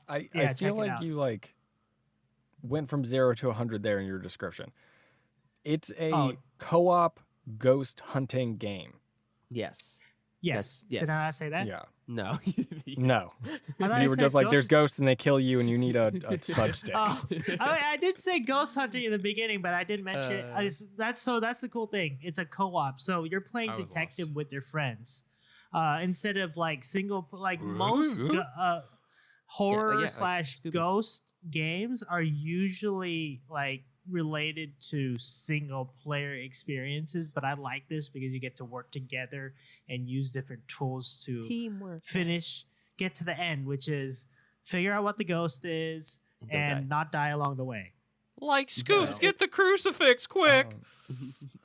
I yeah, check feel it like out. you like went from 0 to 100 there in your description. It's a Oh. co-op ghost hunting game. Yes. Yes. Yes. Did I not say that? Yeah. No. No. I thought You I were said just like, there's ghost- ghosts and they kill you and you need a smudge stick. Oh, I did say ghost hunting in the beginning, but I didn't mention that's the cool thing. It's a co-op, so you're playing I was detective lost. with your friends instead of like most horror yeah, like slash Scooby. ghost games are usually like related to single player experiences, but I like this because you get to work together and use different tools to Teamwork. get to the end, which is figure out what the ghost is And don't and not die along the way. Like Scoops, So- get the crucifix quick.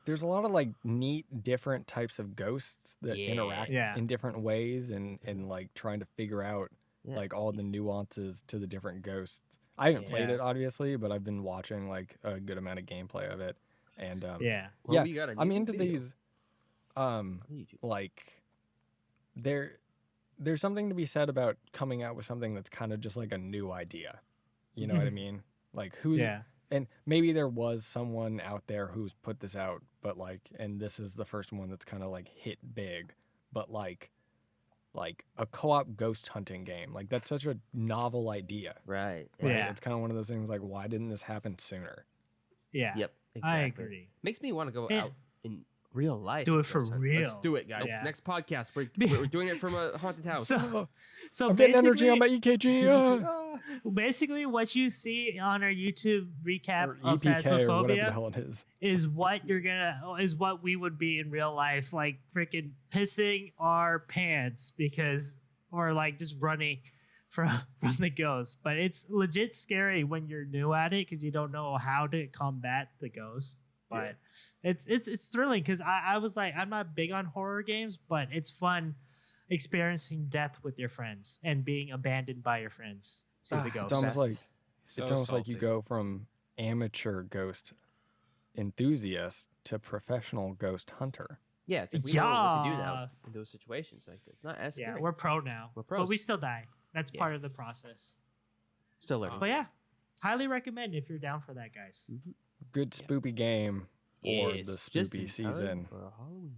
There's a lot of like neat different types of ghosts that Yeah. interact Yeah. in different ways and like trying to figure out Yeah. like all the nuances to the different ghosts. I haven't played Yeah. it obviously, but I've been watching like a good amount of gameplay of it. And Yeah. Well, yeah, we got a I'm new into video these on YouTube. like there's something to be said about coming out with something that's kind of just like a new idea. You know what I mean? Like who's Yeah. and maybe there was someone out there who's put this out, but like, and this is the first one that's kind of like hit big, but like a co-op ghost hunting game, like that's such a novel idea. Right. Right? Yeah. It's kind of one of those things like, why didn't this happen sooner? Yeah. Yep. I Exactly. agree. Makes me want to go Yeah. out in real life. Do and it for ghost hunt. Let's real. do it, guys. Yeah. Next podcast, we're doing it from a haunted house. So I'm getting energy on my EKG. basically what you see on our YouTube recap Or of EPK or whatever the Phasmophobia hell it is. is what we would be in real life, like freaking pissing our pants because or like just running from the ghost. But it's legit scary when you're new at it because you don't know how to combat the ghost. But it's thrilling because I was like, I'm not big on horror games, but it's fun experiencing death with your friends and being abandoned by your friends to the It's ghost. It's almost like So it's almost like you salty. go from amateur ghost enthusiast to professional ghost hunter. Yeah, it's like we know what to do now Yes. in those situations. Like it's not as Yeah, scary. we're pro now. We're But pros. we still die. That's Yeah. part of the process. Still learning. But yeah, highly recommend if you're down for that, guys. Good spoopy game for Yes, the just spoopy in time season for Halloween.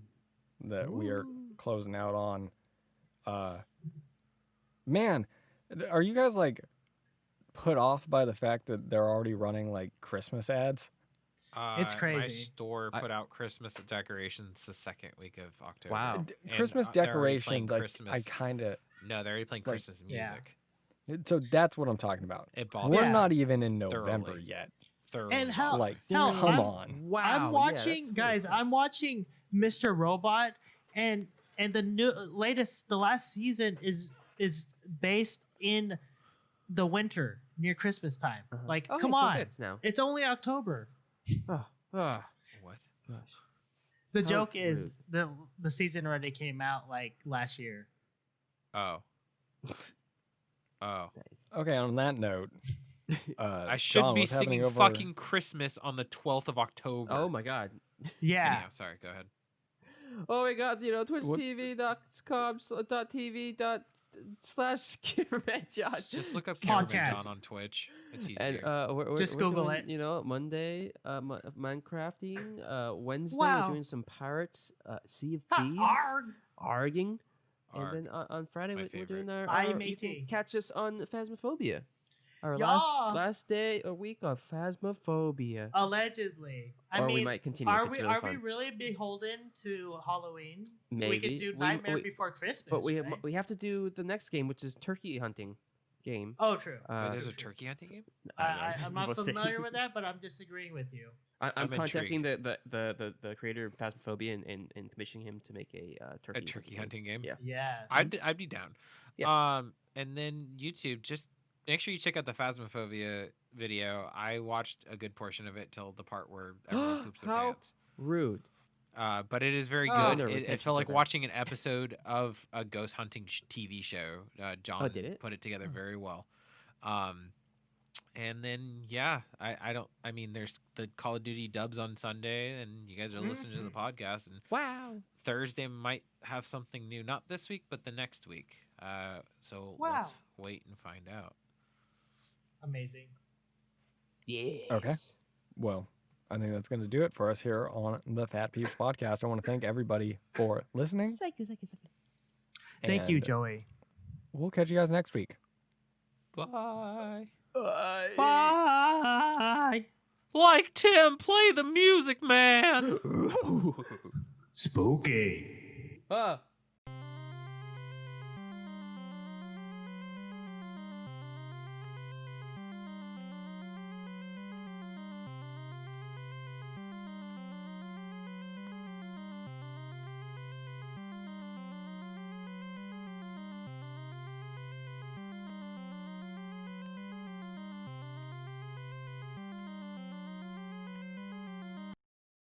that we are Ooh. closing out on. Man, are you guys like put off by the fact that they're already running like Christmas ads? It's My crazy. store I- put out Christmas decorations the second week of October. Wow. And, Christmas they're already playing decorations, like I Christmas. kind of. No, they're already playing like- Christmas Yeah. music. So that's what I'm talking about. It We're bothers Yeah. me not even in November Thoroughly. yet. thoroughly. And how- Like, Hell, come I'm- on. Wow. I'm yeah, watching, that's guys. really cool. I'm watching Mr. Robot, and the last season is based in the winter near Christmas time. Uh-huh. Like, Oh, come yeah, so on, fits now. it's only October. Oh, oh, What? gosh. The How joke is rude. the season already came out like last year. Oh. Oh. Nice. Okay, on that note, I should Sean, be what's happening singing over- fucking Christmas on the 12th of October. Oh my god. Yeah, Anyhow, sorry, go ahead. Oh my god, Twitch What- TV.com/skippermanjosh. Just look up Podcast. Cameraman John on Twitch. It's easier. And we're Just we're Google doing, it. Monday, Minecrafting. Wednesday, Wow. we're doing some pirates. Sea of Ha, Thieves. arg. Arguing. Arg. And then on Friday, My we're doing favorite. our I am you can 18. catch us on Phasmophobia. Our Yeah. last day a week of Phasmophobia. allegedly. I or mean, we might continue. are if it's we really are fun. we really beholden to Halloween? We Maybe. could do We- Nightmare we- Before Christmas. But right? we have to do the next game, which is turkey hunting game. Oh, true. Wait, there's a true. turkey hunting game? I'm not We'll see. familiar with that, but I'm disagreeing with you. I'm I'm contacting the creator of Phasmophobia and commissioning him to make a turkey A turkey hunting game? Yeah. Yes. I'd be down. Yeah. And then YouTube, just make sure you check out the Phasmophobia video. I watched a good portion of it till the part where everyone poops their How pants. Rude. But it is very Oh. good. No, It retention's felt so like bad. watching an episode of a ghost hunting TV show. John did it? put it together Oh. very well. And then I mean there's the Call of Duty dubs on Sunday, and you guys are listening to the podcast, and Wow. Thursday might have something new, not this week but the next week. So Wow. let's wait and find out. Amazing. Yes. Well, I think that's going to do it for us here on the Phat Peeps podcast. I want to thank everybody for listening. Thank you, and Joey. We'll catch you guys next week. Bye. Bye. Like Tim, play the music, man. Spooky. Ah.